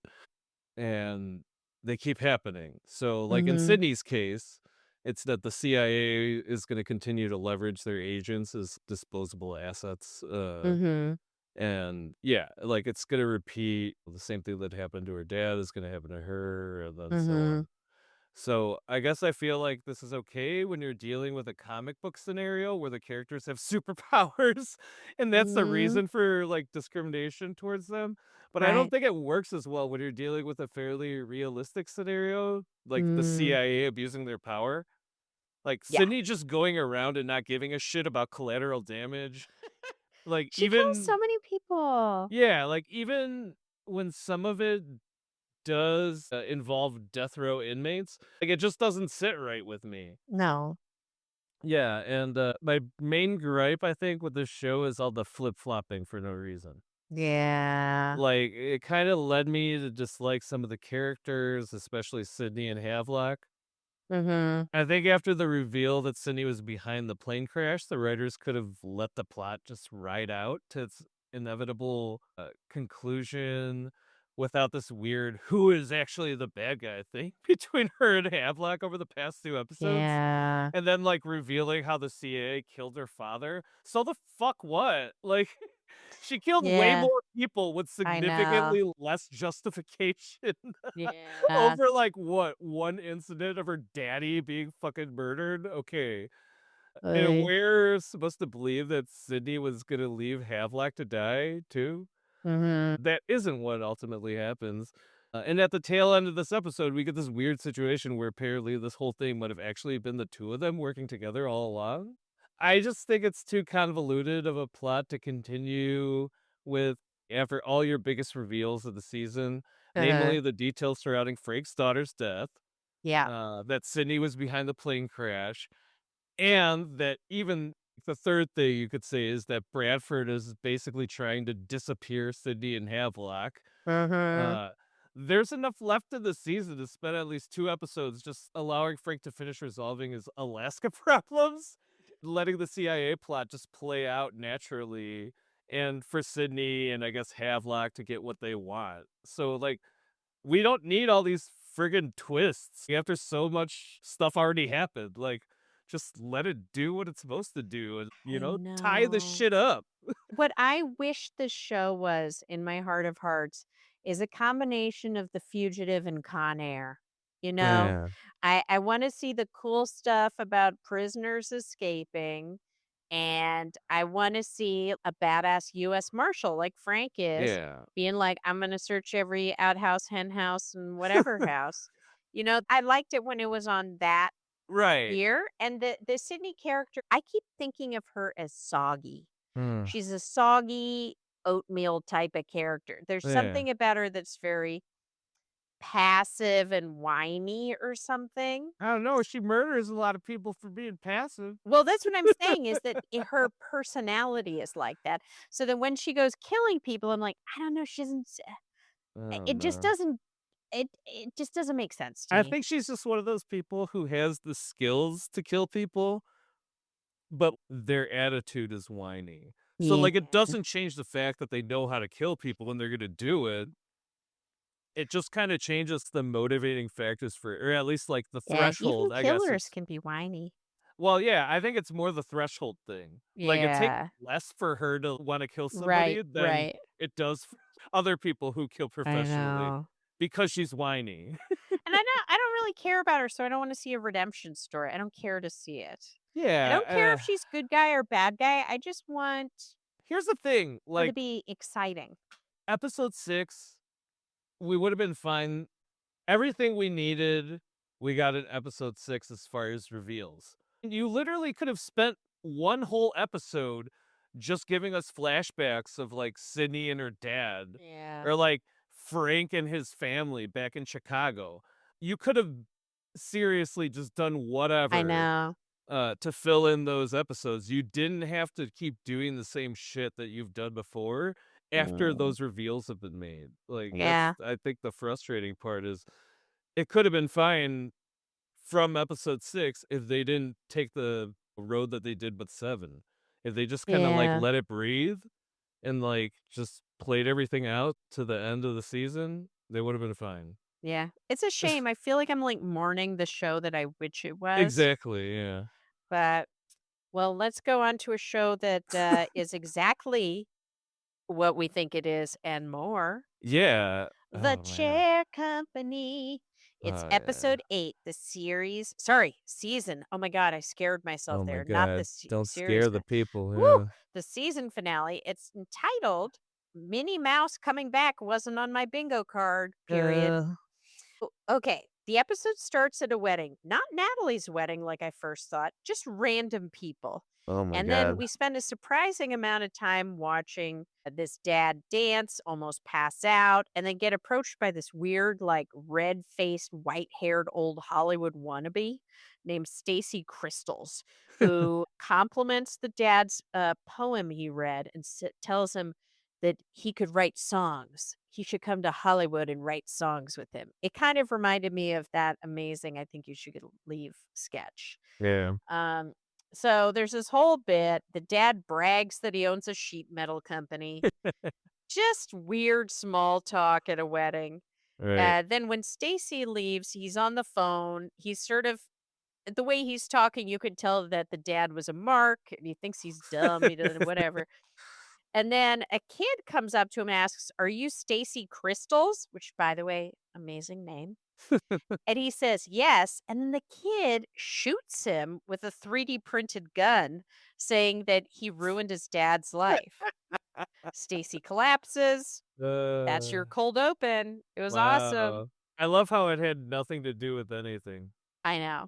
Speaker 1: And they keep happening. So, like in
Speaker 2: Mhm.
Speaker 1: Sydney's case, it's that the CIA is going to continue to leverage their agents as disposable assets.
Speaker 2: Mhm.
Speaker 1: And yeah, like it's going to repeat the same thing that happened to her dad is going to happen to her, and then so
Speaker 2: Mhm.
Speaker 1: on. So I guess I feel like this is okay when you're dealing with a comic book scenario where the characters have superpowers, and that's the
Speaker 2: Mhm.
Speaker 1: reason for like discrimination towards them. But I don't
Speaker 2: Right.
Speaker 1: think it works as well when you're dealing with a fairly realistic scenario, like the
Speaker 2: Mm.
Speaker 1: CIA abusing their power. Like
Speaker 2: Yeah.
Speaker 1: Sydney just going around and not giving a shit about collateral damage. Like
Speaker 2: She kills so
Speaker 1: even
Speaker 2: many people.
Speaker 1: yeah, like even when some of it does involve death row inmates, like it just doesn't sit right with me.
Speaker 2: No.
Speaker 1: Yeah, and my main gripe I think with this show is all the flip-flopping for no reason.
Speaker 2: Yeah.
Speaker 1: Like it kind of led me to dislike some of the characters, especially Sydney and Havelock.
Speaker 2: Mhm.
Speaker 1: I think after the reveal that Sydney was behind the plane crash, the writers could have let the plot just ride out to its inevitable conclusion without this weird who is actually the bad guy thing between her and Havelock over the past two episodes.
Speaker 2: Yeah.
Speaker 1: And then like revealing how the CIA killed her father. So the fuck what? Like she killed way
Speaker 2: Yeah.
Speaker 1: more people with
Speaker 2: I know.
Speaker 1: significantly less justification
Speaker 2: Yeah.
Speaker 1: over like what one incident of her daddy being fucking murdered. Okay, and
Speaker 2: Oy.
Speaker 1: we're supposed to believe that Sydney was gonna leave Havelock to die too.
Speaker 2: Mhm.
Speaker 1: That isn't what ultimately happens. And at the tail end of this episode, we get this weird situation where apparently this whole thing might have actually been the two of them working together all along. I just think it's too convoluted of a plot to continue with after all your biggest reveals of the season,
Speaker 2: Uh-huh.
Speaker 1: namely the details surrounding Frank's daughter's death,
Speaker 2: Yeah.
Speaker 1: that Sydney was behind the plane crash, and that even the third thing you could say is that Bradford is basically trying to disappear Sydney and Havelock.
Speaker 2: Mhm.
Speaker 1: Uh, there's enough left in the season to spend at least 2 episodes just allowing Frank to finish resolving his Alaska problems, letting the CIA plot just play out naturally, and for Sydney and I guess Havelock to get what they want. So, like, we don't need all these friggin' twists after so much stuff already happened. Like, just let it do what it's supposed to do and,
Speaker 2: I
Speaker 1: tie the
Speaker 2: know.
Speaker 1: shit up.
Speaker 2: What I wish the show was, in my heart of hearts, is a combination of The Fugitive and Con Air. You know,
Speaker 1: Yeah.
Speaker 2: I want to see the cool stuff about prisoners escaping, and I want to see a badass U.S. Marshal like Frank is,
Speaker 1: Yeah.
Speaker 2: being like, I'm going to search every outhouse, hen house, and whatever house. I liked it when it was on that
Speaker 1: Right.
Speaker 2: tier. And the Sydney character, I keep thinking of her as soggy.
Speaker 1: Mm.
Speaker 2: She's a soggy oatmeal type of character. There's
Speaker 1: Yeah.
Speaker 2: something about her that's very passive and whiny or something.
Speaker 1: I don't know, she murders a lot of people for being passive.
Speaker 2: Well, that's what I'm saying is that her personality is like that. So then when she goes killing people, I'm like, I don't know, she doesn't.
Speaker 1: Oh,
Speaker 2: It just
Speaker 1: no.
Speaker 2: doesn't. It just doesn't make sense to
Speaker 1: I
Speaker 2: me.
Speaker 1: think she's just one of those people who has the skills to kill people, but their attitude is whiny. So,
Speaker 2: Yeah.
Speaker 1: like, it doesn't change the fact that they know how to kill people and they're gonna do it. It just kinda changes the motivating factors for or at least, like, the
Speaker 2: Yeah. Even
Speaker 1: threshold, I guess
Speaker 2: killers
Speaker 1: it's
Speaker 2: can be whiny.
Speaker 1: well, yeah, I think it's more the threshold thing. Like, it takes
Speaker 2: Yeah.
Speaker 1: less for her to wanna kill
Speaker 2: Right.
Speaker 1: somebody than
Speaker 2: Right.
Speaker 1: it does for other people who kill
Speaker 2: I
Speaker 1: professionally
Speaker 2: know.
Speaker 1: because she's whiny.
Speaker 2: And I don't really care about her, so I don't wanna see a redemption story. I don't care to see it. I don't care
Speaker 1: Yeah,
Speaker 2: if she's good guy or bad guy. I just want
Speaker 1: here's the thing,
Speaker 2: her to
Speaker 1: like,
Speaker 2: be exciting.
Speaker 1: episode 6, we would've been fine. Everything we needed, we got in episode 6 as far as reveals. You literally could have spent one whole episode just giving us flashbacks of, like, Sydney and her dad,
Speaker 2: Yeah.
Speaker 1: or, like, Frank and his family back in Chicago. You could have seriously just done
Speaker 2: I
Speaker 1: whatever,
Speaker 2: know.
Speaker 1: to fill in those episodes. You didn't have to keep doing the same shit that you've done before after
Speaker 2: Mm.
Speaker 1: those reveals have been made. Like, that's
Speaker 2: Yeah.
Speaker 1: I think the frustrating part is it could have been fine from episode 6 if they didn't take the road that they did with 7. If they just kinda, like,
Speaker 2: Yeah.
Speaker 1: let it breathe and, like, just played everything out to the end of the season, they would have been fine.
Speaker 2: Yeah. It's a shame. I feel like I'm, like, mourning the show that I wish it was,
Speaker 1: Exactly, yeah.
Speaker 2: but well, let's go on to a show that, is exactly what we think it is and more.
Speaker 1: Yeah.
Speaker 2: The
Speaker 1: Oh, man.
Speaker 2: Chair Company. It's
Speaker 1: Oh, yeah.
Speaker 2: episode 8, season. Oh my god, I scared myself
Speaker 1: Oh my
Speaker 2: there. Not the
Speaker 1: god. Don't
Speaker 2: series
Speaker 1: scare the
Speaker 2: fin
Speaker 1: people,
Speaker 2: Woo!
Speaker 1: yeah.
Speaker 2: The season finale. It's entitled Minnie Mouse Coming Back wasn't on my bingo card, period.
Speaker 1: Uh,
Speaker 2: Okay, the episode starts at a wedding. Not Natalie's wedding like I first thought, just random people.
Speaker 1: oh my
Speaker 2: And then
Speaker 1: god.
Speaker 2: we spend a surprising amount of time watching this dad dance, almost pass out, and then get approached by this weird, like red faced, white haired old Hollywood wannabe named Stacy Crystals, who compliments the dad's poem he read and tells him that he could write songs. He should come to Hollywood and write songs with him. It kind of reminded me of that amazing I Think You Should Leave sketch.
Speaker 1: Yeah.
Speaker 2: Um, so there's this whole bit. The dad brags that he owns a sheet metal company. Just weird small talk at a wedding.
Speaker 1: Right.
Speaker 2: Then when Stacy leaves, he's on the phone. He's sort of the way he's talking, you could tell that the dad was a mark and he thinks he's dumb, he doesn't whatever. And then a kid comes up to him and asks, "Are you Stacy Crystals?" Which, by the way, amazing name. And he says, "Yes." And then the kid shoots him with a 3D printed gun, saying that he ruined his dad's life. Stacy collapses. That's
Speaker 1: Uh,
Speaker 2: your cold open. It was awesome.
Speaker 1: wow. I love how it had nothing to do with anything.
Speaker 2: I know.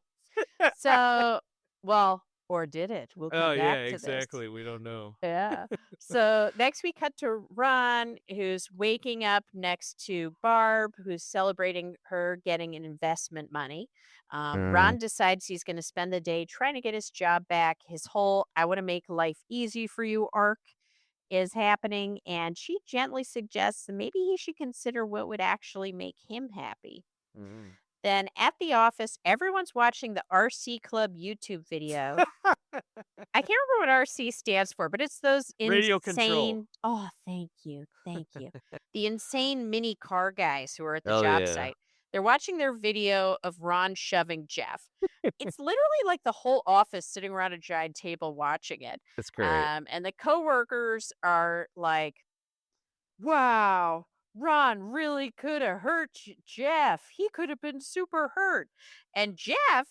Speaker 2: So, well, or did it? We'll
Speaker 1: Oh,
Speaker 2: come
Speaker 1: yeah,
Speaker 2: back to this.
Speaker 1: exactly. We don't know.
Speaker 2: Yeah. So next we cut to Ron, who's waking up next to Barb, who's celebrating her getting an investment money.
Speaker 1: Mm.
Speaker 2: Ron decides he's going to spend the day trying to get his job back. His whole "I want to make life easy for you" arc is happening, and she gently suggests that maybe he should consider what would actually make him happy.
Speaker 1: Mm.
Speaker 2: Then at the office, everyone's watching the RC Club YouTube video. I can't remember what RC stands for, but it's those
Speaker 1: Radio control.
Speaker 2: insane. Oh, thank you. Thank you. The insane mini car guys who are at the
Speaker 1: Oh,
Speaker 2: job
Speaker 1: yeah.
Speaker 2: site. They're watching their video of Ron shoving Jeff. It's literally like the whole office sitting around a giant table watching it.
Speaker 1: It's great.
Speaker 2: And the coworkers are like, wow, Ron really could have hurt Jeff. He could have been super hurt. And Jeff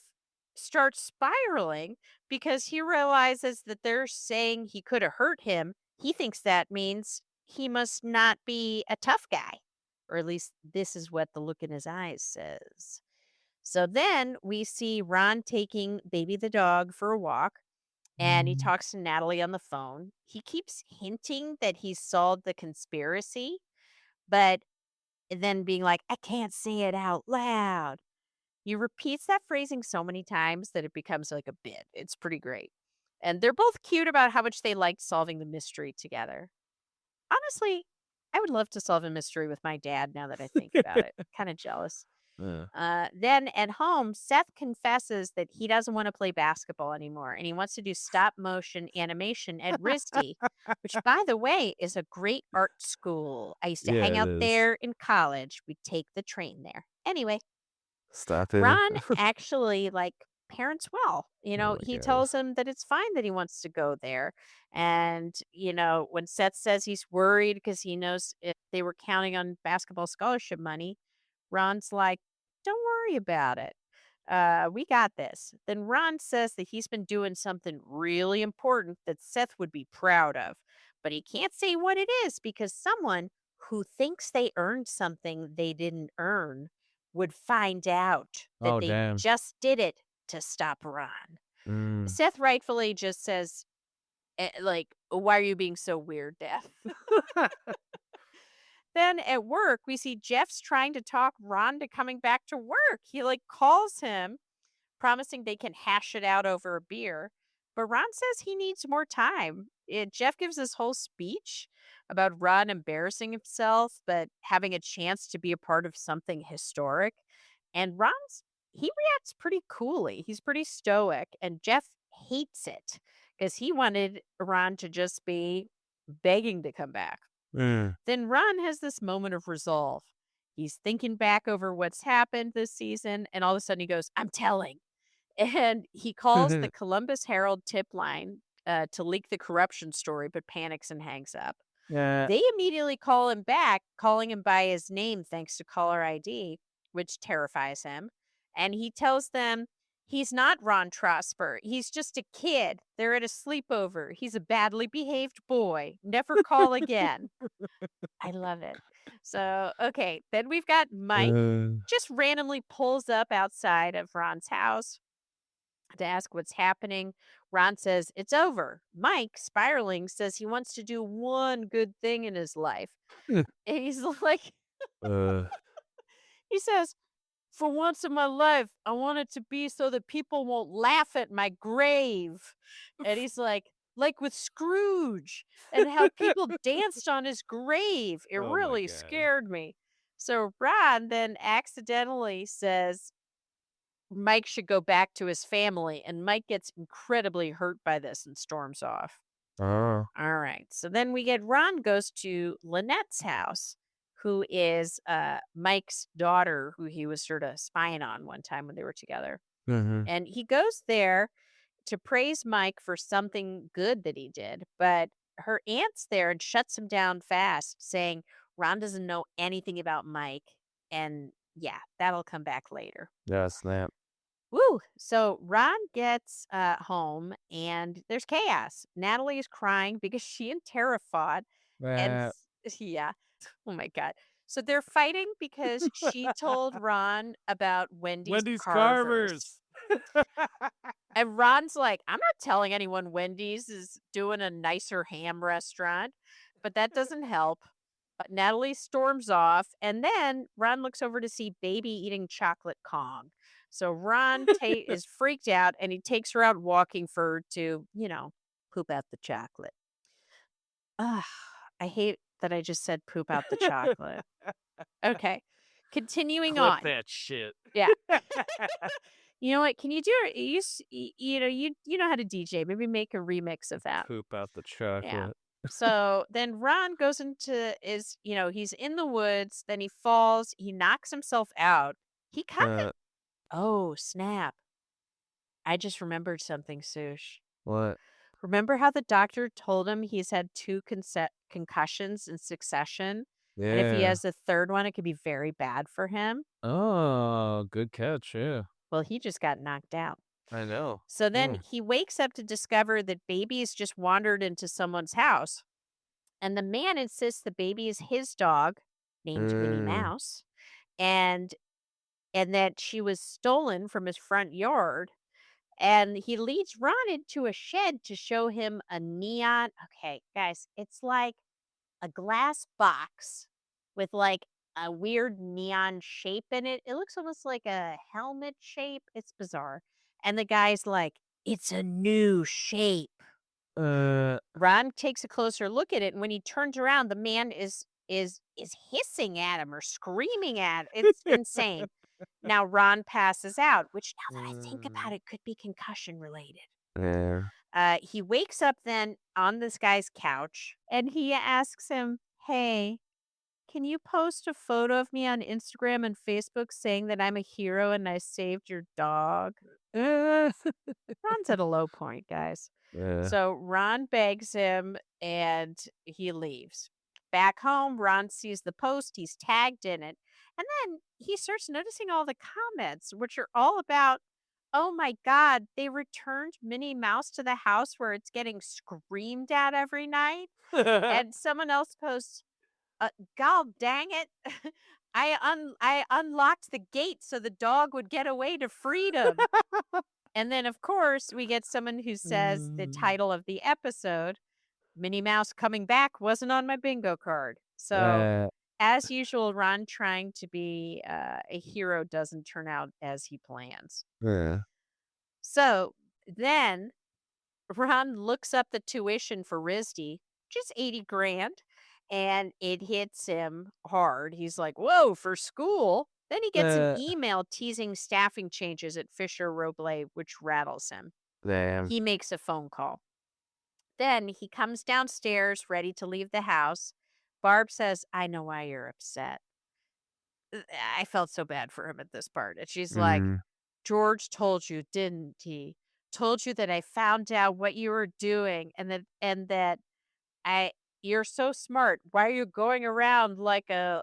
Speaker 2: starts spiraling because he realizes that they're saying he could have hurt him. He thinks that means he must not be a tough guy, or at least this is what the look in his eyes says. So then we see Ron taking Baby the dog for a walk, and he
Speaker 1: Mm.
Speaker 2: talks to Natalie on the phone. He keeps hinting that he's solved the conspiracy, but then being like, I can't say it out loud. He repeats that phrasing so many times that it becomes like a bit. It's pretty great. And they're both cute about how much they liked solving the mystery together. Honestly, I would love to solve a mystery with my dad now that I think about it. Kind of jealous.
Speaker 1: Yeah.
Speaker 2: Then at home, Seth confesses that he doesn't want to play basketball anymore and he wants to do stop motion animation at RISD, which, by the way, is a great art school. I used to
Speaker 1: Yeah,
Speaker 2: hang
Speaker 1: it
Speaker 2: out
Speaker 1: is.
Speaker 2: there in college. We'd take the train there. Anyway,
Speaker 1: Stop it.
Speaker 2: Ron actually parents well.
Speaker 1: Oh my
Speaker 2: He
Speaker 1: god.
Speaker 2: tells him that it's fine that he wants to go there. And, when Seth says he's worried because he knows if they were counting on basketball scholarship money, Ron's like, don't worry about it. We got this. Then Ron says that he's been doing something really important that Seth would be proud of, but he can't say what it is because someone who thinks they earned something they didn't earn would find out that
Speaker 1: Oh,
Speaker 2: they
Speaker 1: damn.
Speaker 2: just did it to stop Ron.
Speaker 1: Mm.
Speaker 2: Seth rightfully just says, why are you being so weird, Dad? Then at work, we see Jeff's trying to talk Ron to coming back to work. He calls him, promising they can hash it out over a beer. But Ron says he needs more time. Jeff gives this whole speech about Ron embarrassing himself, but having a chance to be a part of something historic. And he reacts pretty coolly. He's pretty stoic, and Jeff hates it because he wanted Ron to just be begging to come back.
Speaker 1: Mm.
Speaker 2: Then Ron has this moment of resolve. He's thinking back over what's happened this season, and all of a sudden he goes, I'm telling. And he calls the Columbus Herald tip line to leak the corruption story, but panics and hangs up.
Speaker 1: Yeah.
Speaker 2: They immediately call him back, calling him by his name thanks to caller ID, which terrifies him. And he tells them he's not Ron Trosper. He's just a kid. They're at a sleepover. He's a badly behaved boy. Never call again. I love it. So, okay, then we've got Mike
Speaker 1: Uh,
Speaker 2: just randomly pulls up outside of Ron's house to ask what's happening. Ron says it's over. Mike, spiraling, says he wants to do one good thing in his life. And he's like,
Speaker 1: uh,
Speaker 2: he says, for once in my life, I want it to be so that people won't laugh at my grave. And he's like with Scrooge and how people danced on his grave. It
Speaker 1: oh my
Speaker 2: really
Speaker 1: god.
Speaker 2: scared me. So Ron then accidentally says Mike should go back to his family, and Mike gets incredibly hurt by this and storms off.
Speaker 1: Oh.
Speaker 2: All right. So then we get Ron goes to Lynette's house, who is Mike's daughter, who he was sort of spying on one time when they were together.
Speaker 1: Mhm.
Speaker 2: And he goes there to praise Mike for something good that he did, but her aunt's there and shuts him down fast, saying Ron doesn't know anything about Mike. And yeah, that'll come back later.
Speaker 1: Yeah, snap.
Speaker 2: Woo! So Ron gets home and there's chaos. Natalie is crying because she and Tara fought. And
Speaker 1: That
Speaker 2: yeah. Oh my God. So they're fighting because she told Ron about Wendy's
Speaker 1: Wendy's
Speaker 2: Carvers.
Speaker 1: Carvers.
Speaker 2: And Ron's like, I'm not telling anyone Wendy's is doing a nicer ham restaurant, but that doesn't help. Natalie storms off, and then Ron looks over to see Baby eating chocolate Kong. So Ron is freaked out, and he takes her out walking for her to, poop out the chocolate. Ugh, I hate that I just said poop out the chocolate. Okay, continuing
Speaker 1: Clip
Speaker 2: on.
Speaker 1: that shit.
Speaker 2: Yeah. You know what? Can you do it? You know how to DJ. Maybe make a remix of that.
Speaker 1: Poop out the
Speaker 2: Yeah.
Speaker 1: chocolate.
Speaker 2: So then Ron goes into he's in the woods, then he falls, he knocks himself out. He kind of
Speaker 1: Uh,
Speaker 2: Oh, snap. I just remembered something, Sush.
Speaker 1: what?
Speaker 2: Remember how the doctor told him he's had two concussions in succession? And if he
Speaker 1: Yeah.
Speaker 2: has a third one, it could be very bad for him?
Speaker 1: Oh, good catch. Yeah,
Speaker 2: Well, he just got knocked out.
Speaker 1: I know.
Speaker 2: So then he wakes up to discover that Baby's just wandered into someone's house. And the man insists the baby is his dog, named Minnie
Speaker 1: Mm.
Speaker 2: Mouse, and that she was stolen from his front yard. And he leads Ron into a shed to show him a neon. Okay, guys, it's like a glass box with like a weird neon shape in it. It looks almost like a helmet shape. It's bizarre. And the guy's like, it's a new shape.
Speaker 1: Uh.
Speaker 2: Ron takes a closer look at it, and when he turns around, the man is hissing at him or screaming at. It's insane. Now Ron passes out, which now that I think about it, could be concussion related.
Speaker 1: Yeah.
Speaker 2: He wakes up then on this guy's couch, and he asks him, "Hey, can you post a photo of me on Instagram and Facebook saying that I'm a hero and I saved your dog?" Ron's at a low point, guys.
Speaker 1: Yeah.
Speaker 2: So Ron begs him and he leaves. Back home, Ron sees the post, he's tagged in it. And then he starts noticing all the comments, which are all about, oh my God, they returned Minnie Mouse to the house where it's getting screamed at every night. And someone else posts, God dang it. I unlocked the gate so the dog would get away to freedom. And then, of course, we get someone who says the title of the episode, Minnie Mouse Coming Back, wasn't on my bingo card. So,
Speaker 1: Uh,
Speaker 2: as usual, Ron trying to be a hero doesn't turn out as he plans.
Speaker 1: yeah.
Speaker 2: So then Ron looks up the tuition for RISD, which is 80 grand, and it hits him hard. He's like, whoa, for school? Then he gets an
Speaker 1: Uh,
Speaker 2: email teasing staffing changes at Fisher Roble, which rattles him.
Speaker 1: damn.
Speaker 2: He makes a phone call. Then he comes downstairs, ready to leave the house. Barb says, I know why you're upset. I felt so bad for him at this part. And she's like,
Speaker 1: Mm.
Speaker 2: George told you, didn't he? Told you that I found out what you were doing and that I you're so smart. Why are you going around like a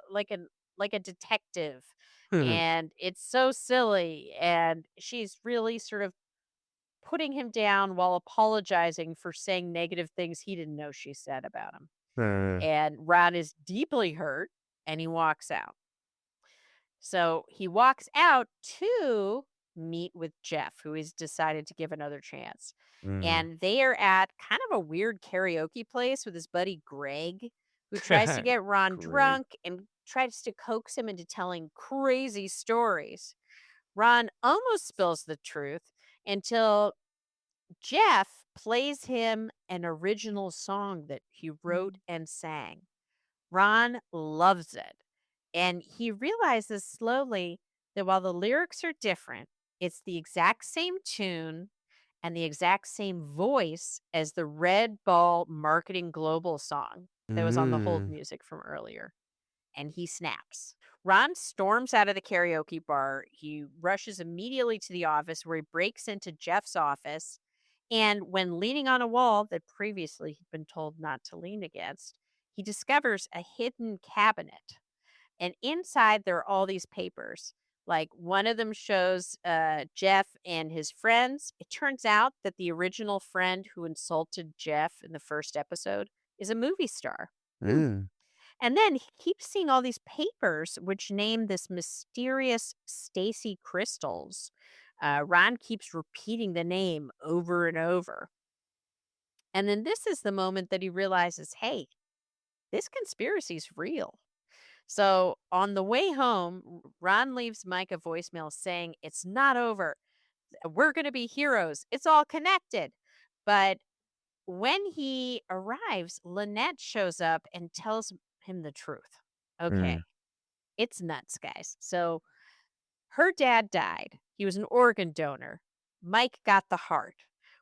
Speaker 2: detective? And it's so silly. And she's really sort of putting him down while apologizing for saying negative things he didn't know she said about him. And Ron is deeply hurt and he walks out. So he walks out to meet with Jeff, who he's decided to give another chance. And they are at kind of a weird karaoke place with his buddy Greg, who tries to get Ron
Speaker 1: Greg.
Speaker 2: drunk and tries to coax him into telling crazy stories. Ron almost spills the truth until Jeff plays him an original song that he wrote and sang. Ron loves it. And he realizes slowly that while the lyrics are different, it's the exact same tune and the exact same voice as the Red Ball Marketing Global song that was on the hold music from earlier. And he snaps. Ron storms out of the karaoke bar. He rushes immediately to the office where he breaks into Jeff's office. And when leaning on a wall that previously he'd been told not to lean against, he discovers a hidden cabinet. And inside there are all these papers. Like one of them shows Jeff and his friends. It turns out that the original friend who insulted Jeff in the first episode is a movie star. And then he keeps seeing all these papers which name this mysterious Stacy Crystals. Ron keeps repeating the name over and over. And then this is the moment that he realizes, hey, this conspiracy's real. So on the way home, Ron leaves Mike a voicemail saying, it's not over. We're going to be heroes. It's all connected. But when he arrives, Lynette shows up and tells him the truth.
Speaker 1: Mm.
Speaker 2: Okay, it's nuts, guys. So her dad died. He was an organ donor. Mike got the heart.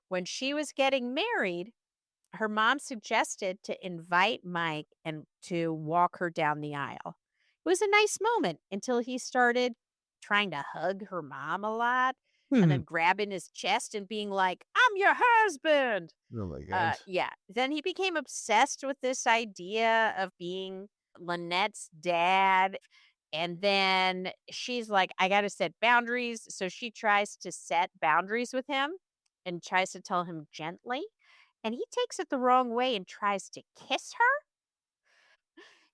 Speaker 2: When she was getting married, her mom suggested to invite Mike and to walk her down the aisle. It was a nice moment until he started trying to hug her mom a lot and then grabbing his chest and being like, I'm your husband.
Speaker 1: Oh my god.
Speaker 2: Yeah. Then he became obsessed with this idea of being Lynette's dad. And then she's like, I got to set boundaries. So she tries to set boundaries with him and tries to tell him gently. And he takes it the wrong way and tries to kiss her.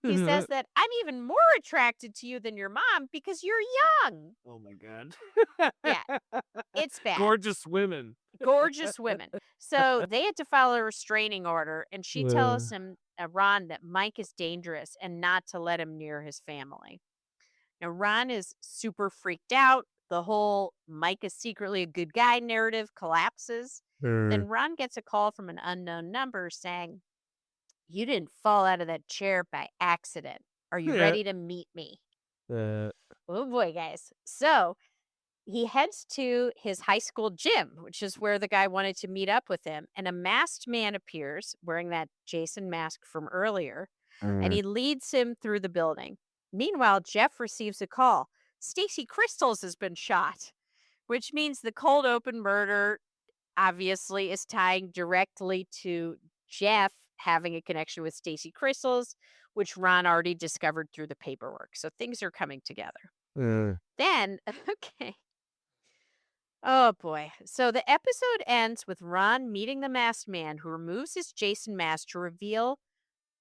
Speaker 2: He says that I'm even more attracted to you than your mom because you're young.
Speaker 1: Oh my god.
Speaker 2: Yeah, it's bad.
Speaker 1: Gorgeous women.
Speaker 2: Gorgeous women. So they had to file a restraining order, and she tells him, Ron, that Mike is dangerous and not to let him near his family. Now, Ron is super freaked out. The whole Mike is secretly a good guy narrative collapses. Then Ron gets a call from an unknown number saying, you didn't fall out of that chair by accident. Are you ready to meet me? Oh boy, guys. So he heads to his high school gym, which is where the guy wanted to meet up with him. And a masked man appears wearing that Jason mask from earlier, and he leads him through the building. Meanwhile, Jeff receives a call. Stacy Crystals has been shot, which means the cold open murder obviously is tying directly to Jeff having a connection with Stacy Crystals, which Ron already discovered through the paperwork. So things are coming together. Then, okay. Oh boy. So the episode ends with Ron meeting the masked man who removes his Jason mask to reveal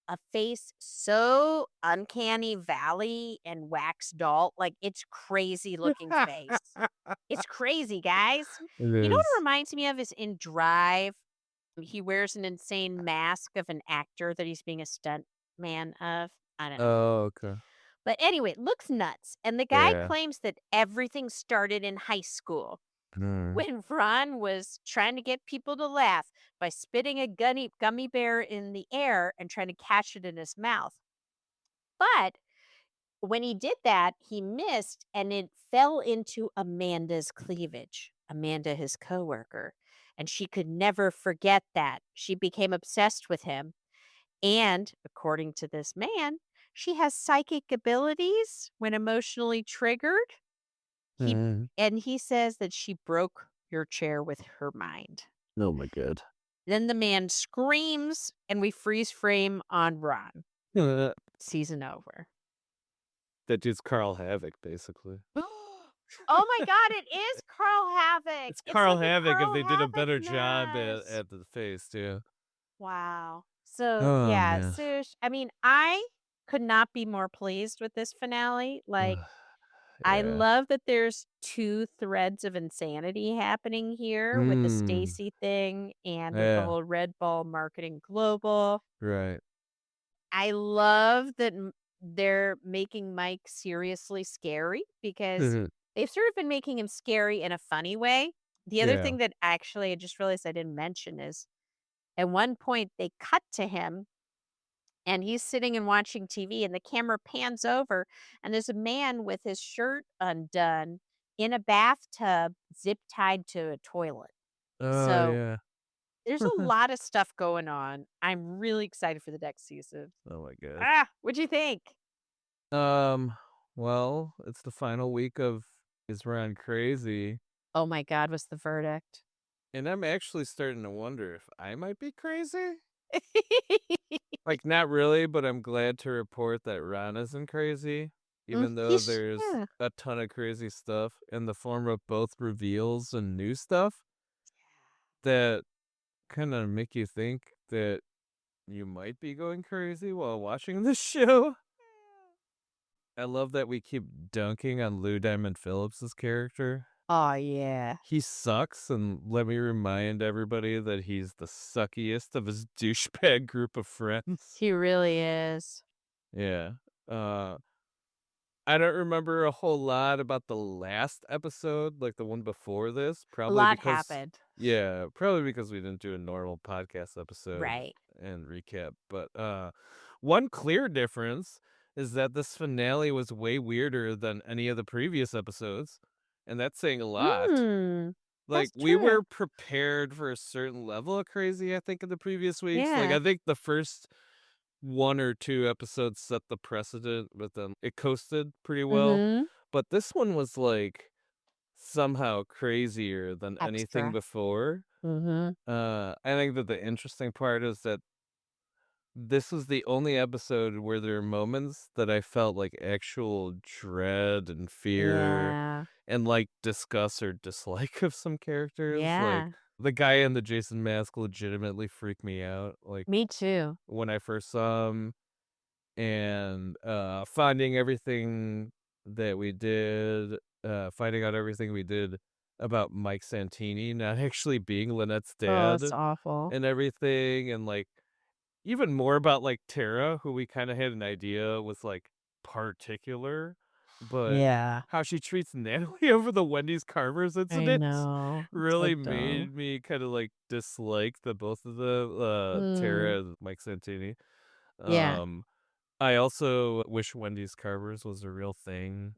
Speaker 2: a face so uncanny valley and wax doll. Like, it's crazy looking face. It's crazy, guys.
Speaker 1: It
Speaker 2: You know what
Speaker 1: is.
Speaker 2: it reminds me of is in Drive. He wears an insane mask of an actor that he's being a stunt man of. I don't know.
Speaker 1: Oh, okay.
Speaker 2: But anyway, it looks nuts. And the guy
Speaker 1: Yeah.
Speaker 2: claims that everything started in high school
Speaker 1: Mm.
Speaker 2: when Ron was trying to get people to laugh by spitting a gummy bear in the air and trying to catch it in his mouth. But when he did that, he missed and it fell into Amanda's cleavage. Amanda, his coworker. And she could never forget that. She became obsessed with him. And according to this man, she has psychic abilities when emotionally triggered. And he says that she broke your chair with her mind.
Speaker 1: Oh my god.
Speaker 2: Then the man screams and we freeze frame on Ron.
Speaker 1: That
Speaker 2: Season over.
Speaker 1: dude's Carl Havoc, basically.
Speaker 2: Oh my god, it is Carl Havoc.
Speaker 1: It's Carl
Speaker 2: like a
Speaker 1: Havoc if
Speaker 2: Carl
Speaker 1: they did a
Speaker 2: Havoc
Speaker 1: better job
Speaker 2: mess.
Speaker 1: at the face, too.
Speaker 2: Wow. So,
Speaker 1: Oh,
Speaker 2: yeah,
Speaker 1: man.
Speaker 2: Sush, I mean, I could not be more pleased with this finale. Like, I
Speaker 1: Yeah.
Speaker 2: love that there's two threads of insanity happening here with the Stacy thing and with the
Speaker 1: Yeah.
Speaker 2: whole Red Ball marketing global.
Speaker 1: Right.
Speaker 2: I love that they're making Mike seriously scary because they've sort of been making him scary in a funny way. The other
Speaker 1: Yeah.
Speaker 2: thing that actually I just realized I didn't mention is at one point they cut to him and he's sitting and watching TV and the camera pans over and there's a man with his shirt undone in a bathtub zip tied to a toilet.
Speaker 1: Oh,
Speaker 2: So
Speaker 1: yeah.
Speaker 2: there's a lot of stuff going on. I'm really excited for the next season.
Speaker 1: Oh my god.
Speaker 2: What'd you think?
Speaker 1: Well, it's the final week of Is Ron Crazy?
Speaker 2: Oh my God, what's the verdict?
Speaker 1: And I'm actually starting to wonder if I might be crazy. Like, not really, but I'm glad to report that Ron isn't crazy. Even though there's a ton of crazy stuff in the form of both reveals and new stuff that kind of make you think that you might be going crazy while watching this show. I love that we keep dunking on Lou Diamond Phillips' character.
Speaker 2: Oh, yeah.
Speaker 1: He sucks, and let me remind everybody that he's the suckiest of his douchebag group of friends.
Speaker 2: He really is.
Speaker 1: Yeah. I don't remember a whole lot about the last episode, like the one before this.
Speaker 2: A lot happened.
Speaker 1: Probably because we didn't do a normal podcast episode
Speaker 2: Right.
Speaker 1: and recap. But one clear difference is that this finale was way weirder than any of the previous episodes, and that's saying a lot. Like,
Speaker 2: That's
Speaker 1: we were
Speaker 2: true.
Speaker 1: prepared for a certain level of crazy, I think, in the previous weeks. Like,
Speaker 2: Yeah.
Speaker 1: I think the first 1 or 2 episodes set the precedent, but then it coasted pretty well.
Speaker 2: Mhm.
Speaker 1: But this one was, like, somehow crazier than anything
Speaker 2: Extra.
Speaker 1: before.
Speaker 2: Mhm.
Speaker 1: I think that the interesting part is that this was the only episode where there are moments that I felt like actual dread and fear
Speaker 2: Yeah.
Speaker 1: and, like, disgust or dislike of some characters. Like,
Speaker 2: Yeah.
Speaker 1: the guy in the Jason mask legitimately freaked me out, like,
Speaker 2: Me too.
Speaker 1: when I first saw him, and, finding everything that we did, finding out everything we did about Mike Santini not actually being Lynette's
Speaker 2: Oh, it's
Speaker 1: dad
Speaker 2: awful.
Speaker 1: and everything, and, like, even more about, like, Tara, who we kinda had an idea was, like, particular, but
Speaker 2: Yeah.
Speaker 1: how she treats Natalie over the Wendy's Carver's
Speaker 2: I
Speaker 1: incident
Speaker 2: know. It's so
Speaker 1: really
Speaker 2: dumb.
Speaker 1: made me kinda, like, dislike the both of the,
Speaker 2: Mm.
Speaker 1: Tara and Mike Santini.
Speaker 2: Yeah.
Speaker 1: I also wish Wendy's Carver's was a real thing.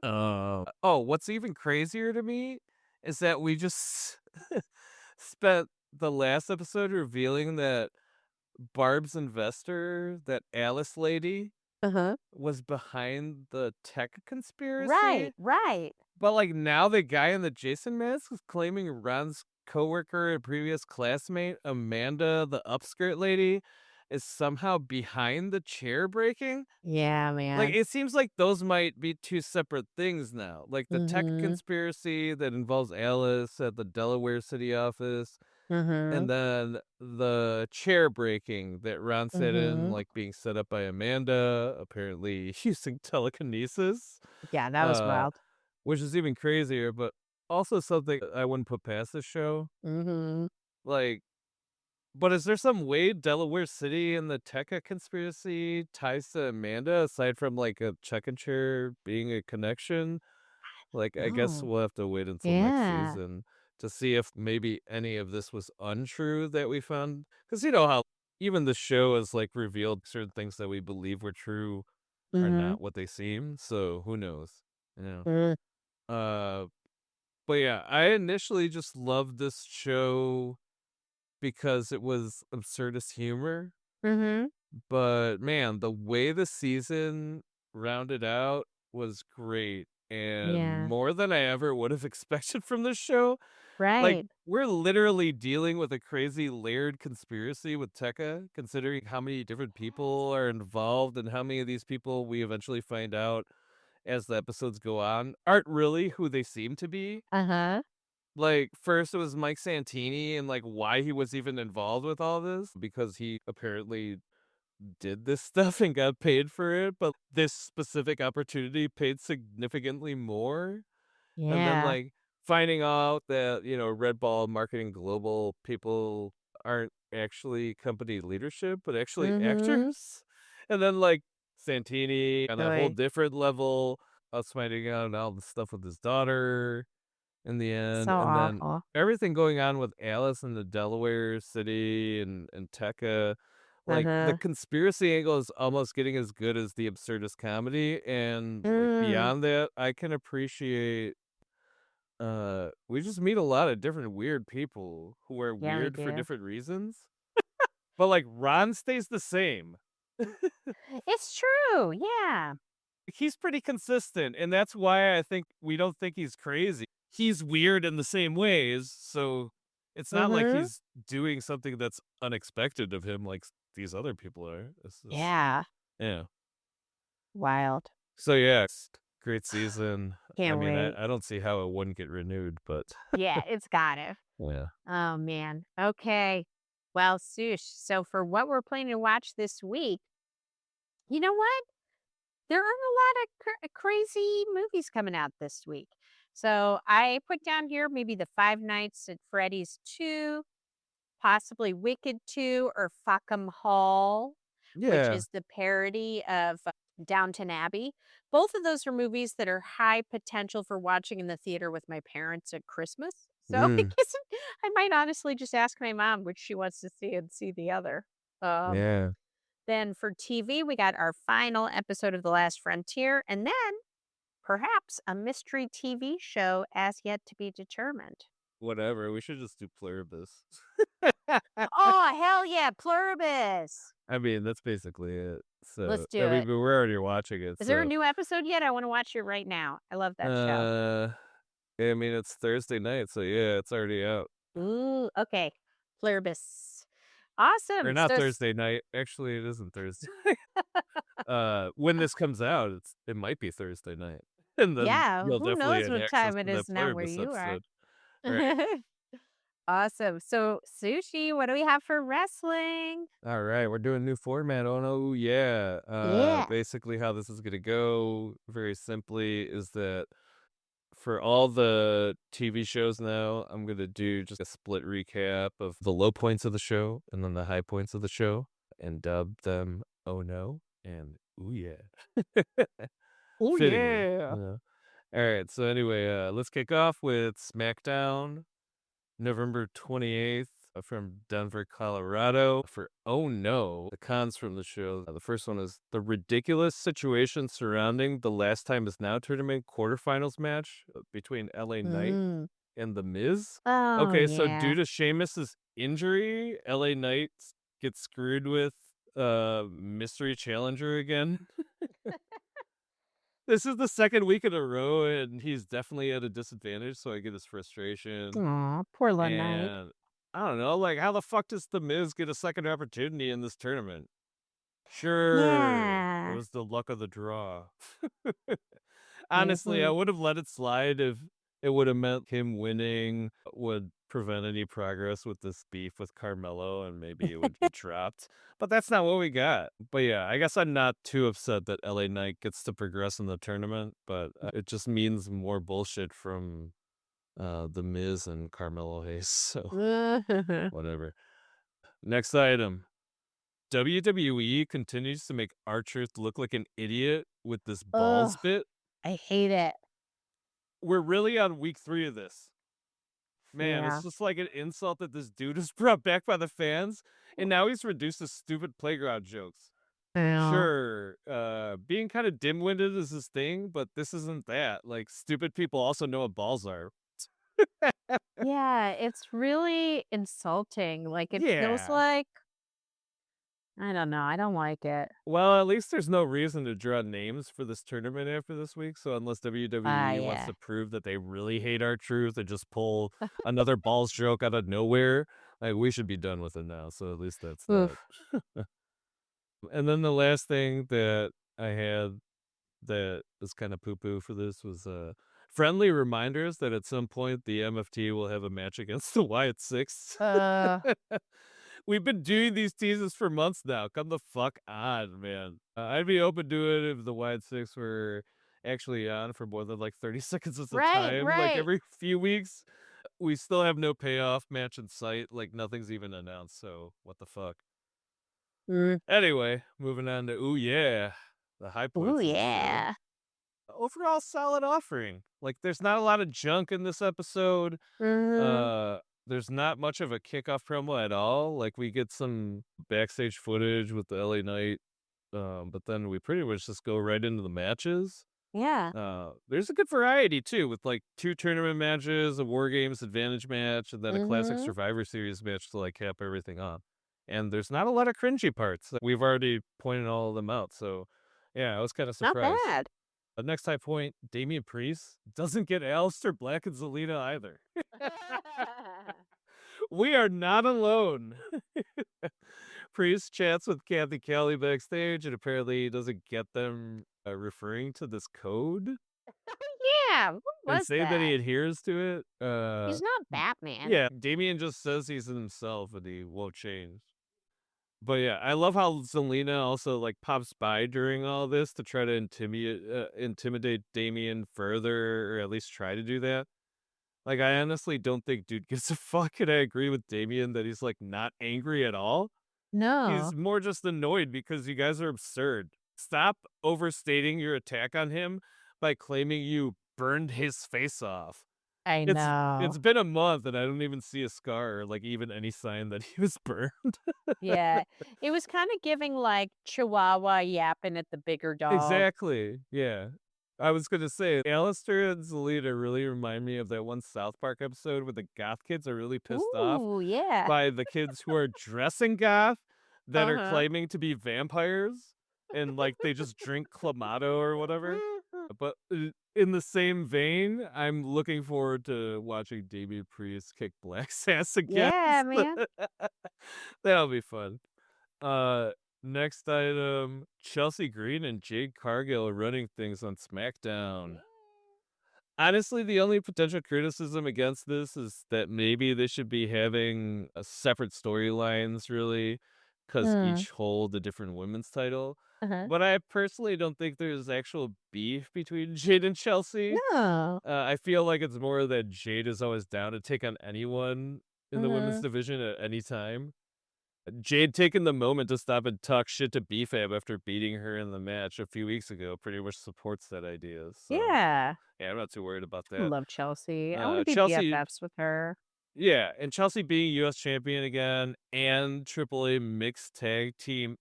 Speaker 1: What's even crazier to me is that we just spent the last episode revealing that Barb's investor, that Alice lady,
Speaker 2: Uh-huh.
Speaker 1: was behind the tech
Speaker 2: Right,
Speaker 1: conspiracy.
Speaker 2: right.
Speaker 1: But, like, now the guy in the Jason mask is claiming Ron's coworker and previous classmate, Amanda, the upskirt lady, is somehow behind the chair breaking.
Speaker 2: Yeah,
Speaker 1: Like,
Speaker 2: man.
Speaker 1: it seems like those might be 2 separate things now. Like, the tech
Speaker 2: Mhm.
Speaker 1: conspiracy that involves Alice at the Delaware city office, and
Speaker 2: Mhm.
Speaker 1: then the chair breaking that Ron said in,
Speaker 2: Mhm.
Speaker 1: like, being set up by Amanda, apparently using telekinesis,
Speaker 2: Yeah, that was
Speaker 1: uh,
Speaker 2: wild.
Speaker 1: which is even crazier, but also something I wouldn't put past this show.
Speaker 2: Mhm.
Speaker 1: Like, but is there some way Delaware City and the Tekka conspiracy ties to Amanda aside from, like, a check-in chair being a connection? Like, I guess
Speaker 2: No.
Speaker 1: we'll have to wait until next
Speaker 2: Yeah.
Speaker 1: season to see if maybe any of this was untrue that we found. Because you know how even the show has, like, revealed certain things that we believe were true are
Speaker 2: Mhm.
Speaker 1: not what they seem, so who knows? Yeah.
Speaker 2: Mm.
Speaker 1: Uh, but yeah, I initially just loved this show because it was absurdist humor.
Speaker 2: Mhm.
Speaker 1: But man, the way the season rounded out was great and
Speaker 2: Yeah.
Speaker 1: more than I ever would have expected from this show. Like,
Speaker 2: Right.
Speaker 1: we're literally dealing with a crazy layered conspiracy with Tekka, considering how many different people are involved and how many of these people we eventually find out as the episodes go on aren't really who they seem to be.
Speaker 2: Uh-huh.
Speaker 1: Like, first it was Mike Santini and, like, why he was even involved with all this because he apparently did this stuff and got paid for it, but this specific opportunity paid significantly more. And then,
Speaker 2: Yeah.
Speaker 1: like, finding out that, Red Ball Marketing Global people aren't actually company leadership, but actually
Speaker 2: Mhm.
Speaker 1: actors. And then, like, Santini on a whole
Speaker 2: Oy.
Speaker 1: different level, us finding out all the stuff with his daughter in the
Speaker 2: So
Speaker 1: end, and then
Speaker 2: awful.
Speaker 1: everything going on with Alice in the Delaware City and Tekka, like, the
Speaker 2: Uh-huh.
Speaker 1: conspiracy angle is almost getting as good as the absurdist comedy, and, like,
Speaker 2: Mm.
Speaker 1: beyond that, I can appreciate, we just meet a lot of different weird people who are
Speaker 2: Yeah, we
Speaker 1: weird for
Speaker 2: do.
Speaker 1: different reasons, but, like, Ron stays the same.
Speaker 2: It's true. Yeah.
Speaker 1: He's pretty consistent, and that's why I think we don't think he's crazy. He's weird in the same ways, so it's not like
Speaker 2: Mhm.
Speaker 1: he's doing something that's unexpected of him like these other people are. It's just
Speaker 2: Yeah.
Speaker 1: yeah.
Speaker 2: Wild.
Speaker 1: So, yeah, it's great season. I
Speaker 2: Can't
Speaker 1: mean,
Speaker 2: wait.
Speaker 1: I don't see how it wouldn't get renewed, but
Speaker 2: Yeah, it's gotta.
Speaker 1: yeah.
Speaker 2: Oh, man. Okay. Well, Sush, so for what we're planning to watch this week, you know what? There aren't a lot of crazy movies coming out this week. So I put down here maybe the Five Nights at Freddy's 2, possibly Wicked 2, or Fuckham Hall, which
Speaker 1: Yeah.
Speaker 2: is the parody of Downton Abbey. Both of those are movies that are high potential for watching in the theater with my parents at Christmas. So I
Speaker 1: Mm,
Speaker 2: guess I might honestly just ask my mom which she wants to see and see the other. Um,
Speaker 1: yeah.
Speaker 2: then for TV, we got our final episode of The Last Frontier, and then perhaps a mystery TV show as yet to be determined.
Speaker 1: Whatever. We should just do Pluribus.
Speaker 2: Oh, hell yeah, Pluribus.
Speaker 1: I mean, that's basically it.
Speaker 2: Let's
Speaker 1: So,
Speaker 2: do
Speaker 1: I mean,
Speaker 2: it.
Speaker 1: but we're already watching it.
Speaker 2: Is there a
Speaker 1: So,
Speaker 2: new episode yet? I want to watch it right now. I love that show.
Speaker 1: I mean, it's Thursday night, so yeah, it's already out.
Speaker 2: Ooh, okay. Pluribus.
Speaker 1: Or
Speaker 2: Awesome.
Speaker 1: not Thursday night. Actually, it isn't Thursday. When this comes out, it might be Thursday night, and then
Speaker 2: Yeah,
Speaker 1: you'll
Speaker 2: who
Speaker 1: definitely
Speaker 2: knows
Speaker 1: have
Speaker 2: what
Speaker 1: access
Speaker 2: time it
Speaker 1: to that
Speaker 2: is now where
Speaker 1: Pluribus
Speaker 2: you are.
Speaker 1: episode. Right.
Speaker 2: Awesome. So, Sushi, what do we have for wrestling?
Speaker 1: All right, we're doing a new format. Oh no, yeah.
Speaker 2: Yeah.
Speaker 1: Basically, how this is gonna go, very simply, is that for all the TV shows now, I'm gonna do just a split recap of the low points of the show and then the high points of the show, and dub them "Oh no" and "Ooh yeah."
Speaker 2: Oh,
Speaker 1: Fittingly,
Speaker 2: yeah.
Speaker 1: you know. All right, so anyway, let's kick off with SmackDown, November 28th, from Denver, Colorado. For Oh No, the cons from the show. The first one is the ridiculous situation surrounding the Last Time Is Now tournament quarterfinals match between LA Knight
Speaker 2: Mm.
Speaker 1: and The Miz.
Speaker 2: Oh,
Speaker 1: Okay, so due
Speaker 2: yeah.
Speaker 1: to Sheamus's injury, LA Knight gets screwed with mystery challenger again. This is the second week in a row, and he's definitely at a disadvantage, so I get his frustration.
Speaker 2: Aw, poor La Knight.
Speaker 1: And I don't know, like, how the fuck does The Miz get a second opportunity in this tournament? Sure, it
Speaker 2: Yeah.
Speaker 1: was the luck of the draw. Honestly, I
Speaker 2: Mhm.
Speaker 1: would have let it slide if it would have meant him winning would prevent any progress with this beef with Carmelo and maybe it would get dropped. But that's not what we got. But yeah, I guess I'm not too upset that LA Knight gets to progress in the tournament, but it just means more bullshit from The Miz and Carmelo Hayes. So whatever. Next item. WWE continues to make R-Truth look like an idiot with this balls
Speaker 2: Ugh,
Speaker 1: bit.
Speaker 2: I hate it.
Speaker 1: We're really on week 3 of this. Man, it's
Speaker 2: Yeah.
Speaker 1: just like an insult that this dude is brought back by the fans, and now he's reduced to stupid playground jokes.
Speaker 2: Yeah.
Speaker 1: Sure, being kind of dim-witted is his thing, but this isn't that. Like, stupid people also know what balls are.
Speaker 2: Yeah, it's really insulting. Like, it feels
Speaker 1: Yeah.
Speaker 2: like I don't know, I don't like it.
Speaker 1: Well, at least there's no reason to draw names for this tournament after this week. So unless
Speaker 2: Ah,
Speaker 1: WWE wants
Speaker 2: yeah.
Speaker 1: to prove that they really hate our truth and just pull another balls joke out of nowhere, like we should be done with it now. So at least that's that.
Speaker 2: Oof.
Speaker 1: And then the last thing that I had that was kind of poo poo for this was friendly reminders that at some point the MFT will have a match against the Wyatt Six.
Speaker 2: Uh,
Speaker 1: We've been doing these teases for months now. Come the fuck on, man. I'd be open to it if the Wyatt Six were actually on for more than like 30 seconds at a
Speaker 2: right,
Speaker 1: time, like
Speaker 2: right.
Speaker 1: every few weeks. We still have no payoff match in sight. Like nothing's even announced. So what the fuck?
Speaker 2: Mm.
Speaker 1: Anyway, moving on to ooh yeah, the high
Speaker 2: Ooh,
Speaker 1: points of the show.
Speaker 2: yeah.
Speaker 1: Overall solid offering. Like there's not a lot of junk in this episode.
Speaker 2: Mhm.
Speaker 1: Uh there's not much of a kickoff promo at all. Like we get some backstage footage with the LA Knight, but then we pretty much just go right into the matches.
Speaker 2: Yeah.
Speaker 1: There's a good variety too, with like 2 tournament matches, a WarGames advantage match, and then a classic
Speaker 2: Mhm.
Speaker 1: Survivor Series match to like cap everything off. And there's not a lot of cringy parts. We've already pointed all of them out, so yeah, I was kind of
Speaker 2: Not
Speaker 1: surprised.
Speaker 2: bad.
Speaker 1: The next high point, Damian Priest doesn't get Aleister Black and Zelina either. We are not alone. Priest chats with Kathy Kelly backstage, and apparently he doesn't get them referring to this code.
Speaker 2: Yeah, what
Speaker 1: and
Speaker 2: was
Speaker 1: say that he
Speaker 2: that?
Speaker 1: adheres to it.
Speaker 2: He's not Batman.
Speaker 1: Yeah, Damien just says he's himself and he won't change. But yeah, I love how Zelina also like pops by during all this to try to intimidate Damien further, or at least try to do that. Like, I honestly don't think dude gives a fuck, and I agree with Damien that he's like not angry at all.
Speaker 2: No.
Speaker 1: He's more just annoyed because you guys are absurd. Stop overstating your attack on him by claiming you burned his face off.
Speaker 2: I
Speaker 1: It's
Speaker 2: know.
Speaker 1: it's been a month and I don't even see a scar or like even any sign that he was burned.
Speaker 2: Yeah. It was kinda giving, like, Chihuahua yapping at the bigger dog.
Speaker 1: Exactly. Yeah. I was gonna say Alistair and Zelina really remind me of that one South Park episode where the goth kids are really pissed off
Speaker 2: Ooh, yeah.
Speaker 1: by the kids who are dressing goth that are
Speaker 2: Uh-huh.
Speaker 1: claiming to be vampires and like they just drink clamato or whatever. But in the same vein, I'm looking forward to watching Damien Priest kick Black's ass again.
Speaker 2: Yeah, man.
Speaker 1: That'll be fun. Uh, Next item: Chelsea Green and Jade Cargill are running things on SmackDown. Honestly, the only potential criticism against this is that maybe they should be having a separate storylines, really, because
Speaker 2: Mm.
Speaker 1: each hold a different women's title.
Speaker 2: Uh-huh.
Speaker 1: But I personally don't think there's actual beef between Jade and Chelsea.
Speaker 2: No.
Speaker 1: I feel like it's more that Jade is always down to take on anyone in the women's
Speaker 2: Mhm.
Speaker 1: division at any time. Jade taking the moment to stop and talk shit to BFAB after beating her in the match a few weeks ago pretty much supports that idea. So
Speaker 2: Yeah.
Speaker 1: yeah, I'm not too worried about
Speaker 2: I
Speaker 1: that.
Speaker 2: love Chelsea. I wanna be
Speaker 1: Chelsea,
Speaker 2: BFFs with her.
Speaker 1: yeah, and Chelsea being U.S. champion again and AAA mixed tag team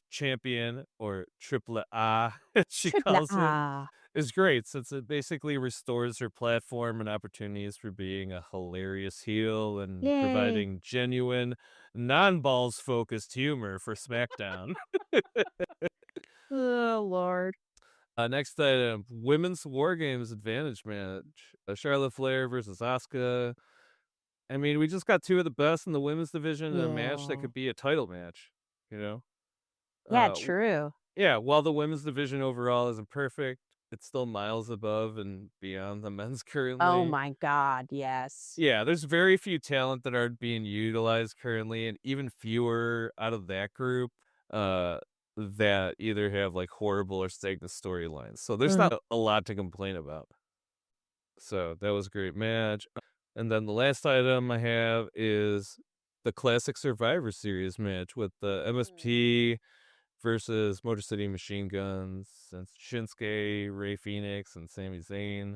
Speaker 1: champion, or triple A, as she
Speaker 2: Triple
Speaker 1: calls it,
Speaker 2: A.
Speaker 1: is great since it basically restores her platform and opportunities for being a hilarious heel and
Speaker 2: Yay.
Speaker 1: providing genuine, non-balls focused humor for SmackDown.
Speaker 2: Oh, Lord.
Speaker 1: Next item: Women's WarGames Advantage match. Charlotte Flair versus Asuka. I mean, we just got two of the best in the women's division in a match that
Speaker 2: Yeah.
Speaker 1: could be a title match. You know,
Speaker 2: Yeah,
Speaker 1: uh,
Speaker 2: true.
Speaker 1: Yeah, while the women's division overall isn't perfect, it's still miles above and beyond the men's
Speaker 2: Oh
Speaker 1: currently.
Speaker 2: my god, yes.
Speaker 1: Yeah, there's very few talent that aren't being utilized currently, and even fewer out of that group uh, that either have like horrible or stagnant storylines. So there's
Speaker 2: Mhm.
Speaker 1: not a lot to complain about. So that was a great match. And then the last item I have is the classic Survivor Series match with the
Speaker 2: Mm.
Speaker 1: MSP versus Motor City Machine Guns and Shinsuke, Ray Phoenix, and Sami Zayn.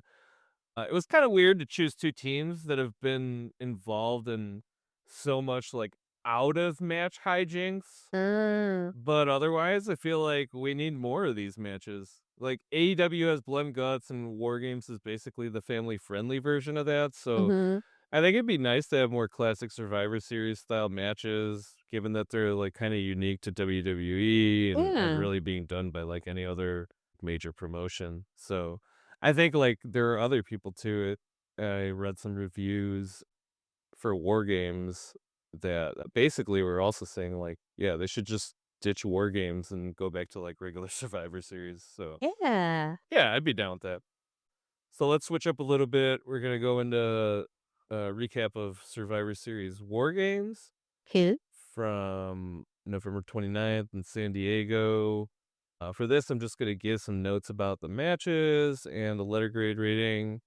Speaker 1: It was kind of weird to choose two teams that have been involved in so much like out of match hijinks,
Speaker 2: Mm.
Speaker 1: but otherwise, I feel like we need more of these matches. Like AEW has Blood and Guts, and War Games is basically the family friendly version of that. So
Speaker 2: Mhm.
Speaker 1: I think it'd be nice to have more classic Survivor Series style matches, given that they're like kind of unique to WWE and aren't
Speaker 2: Yeah.
Speaker 1: really being done by like any other major promotion. So I think like there are other people to it. I read some reviews for War Games that basically were also saying like, yeah, they should just ditch War Games and go back to like regular Survivor Series. So
Speaker 2: Yeah.
Speaker 1: yeah, I'd be down with that. So let's switch up a little bit. We're gonna go into a recap of Survivor Series War Games
Speaker 2: Cool.
Speaker 1: from November 29th in San Diego. For this, I'm just gonna give some notes about the matches and the letter grade rating,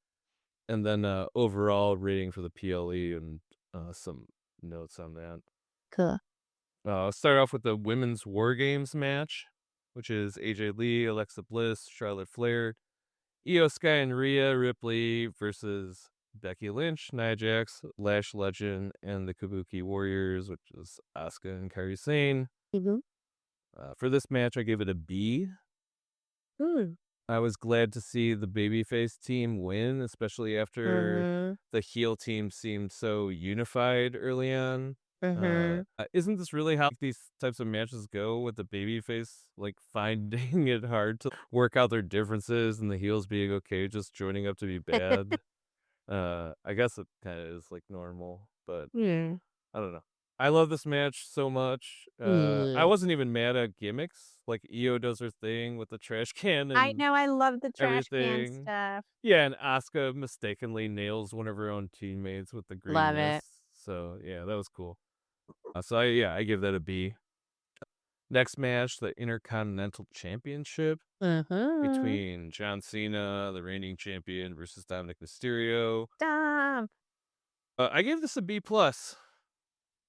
Speaker 1: and then overall rating for the PLE and some notes on that.
Speaker 2: Cool.
Speaker 1: I'll start off with the women's War Games match, which is AJ Lee, Alexa Bliss, Charlotte Flair, Io Sky and Rhea Ripley versus Becky Lynch, Nia Jax, Lash Legend, and the Kabuki Warriors, which is Asuka and Kairi Sane.
Speaker 2: Mhm.
Speaker 1: For this match, I give it a B.
Speaker 2: Mm.
Speaker 1: I was glad to see the babyface team win, especially after
Speaker 2: Mhm.
Speaker 1: the heel team seemed so unified early on.
Speaker 2: Mhm.
Speaker 1: Isn't this really how these types of matches go with the babyface, like finding it hard to work out their differences and the heels being okay just joining up to be bad? I guess it kind of is like normal, but
Speaker 2: Yeah.
Speaker 1: I don't know. I love this match so much. I
Speaker 2: Ugh.
Speaker 1: wasn't even mad at gimmicks. Like Io does her thing with the trash can
Speaker 2: I
Speaker 1: and
Speaker 2: know, I love the trash can
Speaker 1: everything.
Speaker 2: stuff.
Speaker 1: Yeah, and Asuka mistakenly nails one of her own teammates with the green
Speaker 2: Love it.
Speaker 1: mist. So yeah, that was cool. I give that a B. Next match, the Intercontinental Championship
Speaker 2: Mhm.
Speaker 1: between John Cena, the reigning champion, versus Dominic Mysterio.
Speaker 2: Stop.
Speaker 1: I gave this a B plus.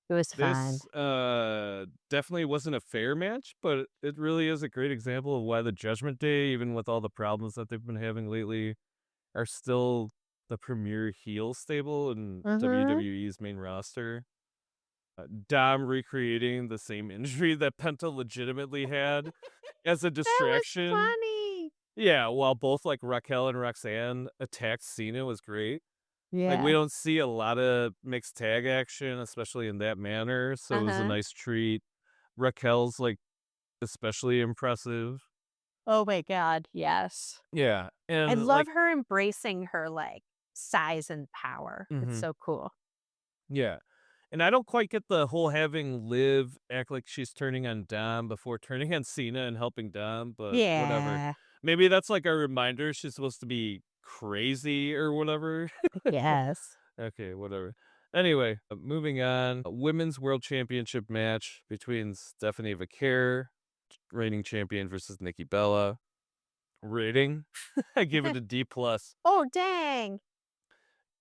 Speaker 2: It was fun.
Speaker 1: This definitely wasn't a fair match, but it really is a great example of why the Judgment Day, even with all the problems that they've been having lately, are still the premier heel stable in
Speaker 2: Mhm.
Speaker 1: WWE's main roster. Dom recreating the same injury that Penta legitimately had as a
Speaker 2: That was
Speaker 1: distraction.
Speaker 2: funny.
Speaker 1: Yeah, while both like Raquel and Roxanne attacked Cena was great. Like we
Speaker 2: Yeah.
Speaker 1: don't see a lot of mixed tag action, especially in that manner. So it was a
Speaker 2: Uh-huh.
Speaker 1: nice treat. Raquel's like especially impressive.
Speaker 2: Oh my god, yes.
Speaker 1: Yeah,
Speaker 2: I
Speaker 1: and
Speaker 2: love
Speaker 1: like,
Speaker 2: her embracing her, like, size and power. It's
Speaker 1: mhm,
Speaker 2: so cool.
Speaker 1: yeah, and I don't quite get the whole having Liv act like she's turning on Dom before turning on Cena and helping Dom, but whatever.
Speaker 2: Yeah,
Speaker 1: Maybe that's like a reminder she's supposed to be crazy or whatever.
Speaker 2: I guess.
Speaker 1: Okay, whatever. Anyway, moving on. A women's world championship match between Stephanie Vaquer, reigning champion, versus Nikki Bella. Rating? I give it a D plus.
Speaker 2: Oh, dang.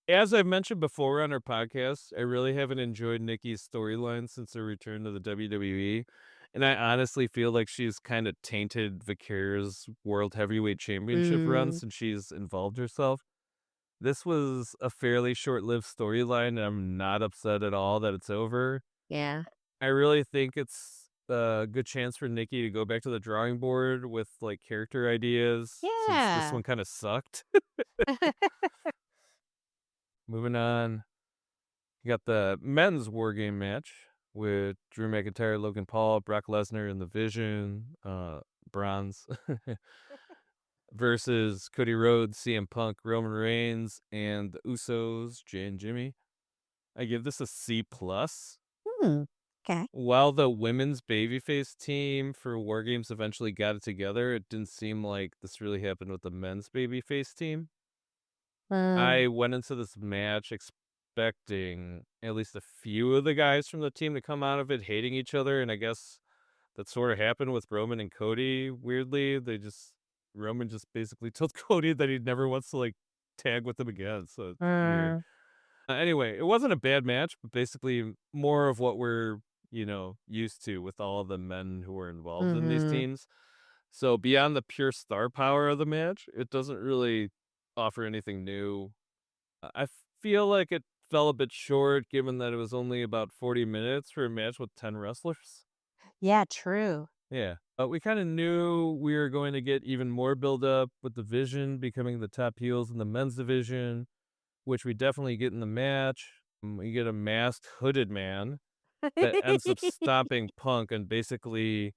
Speaker 1: As I've mentioned before on our podcast, I really haven't enjoyed Nikki's storyline since her return to the WWE. And I honestly feel like she's kind of tainted Vaquer's World Heavyweight Championship run
Speaker 2: Mm,
Speaker 1: since she's involved herself. This was a fairly short-lived storyline, and I'm not upset at all that it's over.
Speaker 2: yeah.
Speaker 1: I really think it's a good chance for Nikki to go back to the drawing board with like character ideas since this
Speaker 2: Yeah.
Speaker 1: one kind of sucked. Moving on, you got the men's war game match with Drew McIntyre, Logan Paul, Brock Lesnar, and the Vision, Bronze, versus Cody Rhodes, CM Punk, Roman Reigns, and the Usos, Jay and Jimmy. I give this a C plus.
Speaker 2: Hmm, 'kay.
Speaker 1: While the women's babyface team for War Games eventually got it together, it didn't seem like this really happened with the men's babyface team.
Speaker 2: Um,
Speaker 1: I went into this match expecting at least a few of the guys from the team to come out of it hating each other, and I guess that sort of happened with Roman and Cody. Weirdly, Roman just basically told Cody that he never wants to like tag with him again, so it's weird.
Speaker 2: mm,
Speaker 1: Anyway, it wasn't a bad match, but basically more of what we're, used to with all the men who were involved in these
Speaker 2: mhm.
Speaker 1: teams. So beyond the pure star power of the match, it doesn't really offer anything new. I feel like it fell a bit short given that it was only about 40 minutes for a match with 10 wrestlers.
Speaker 2: Yeah, true.
Speaker 1: Yeah. But we kind of knew we were going to get even more build up with the Vision becoming the top heels in the men's division, which we definitely get in the match. We get a masked hooded man that ends up stopping Punk and basically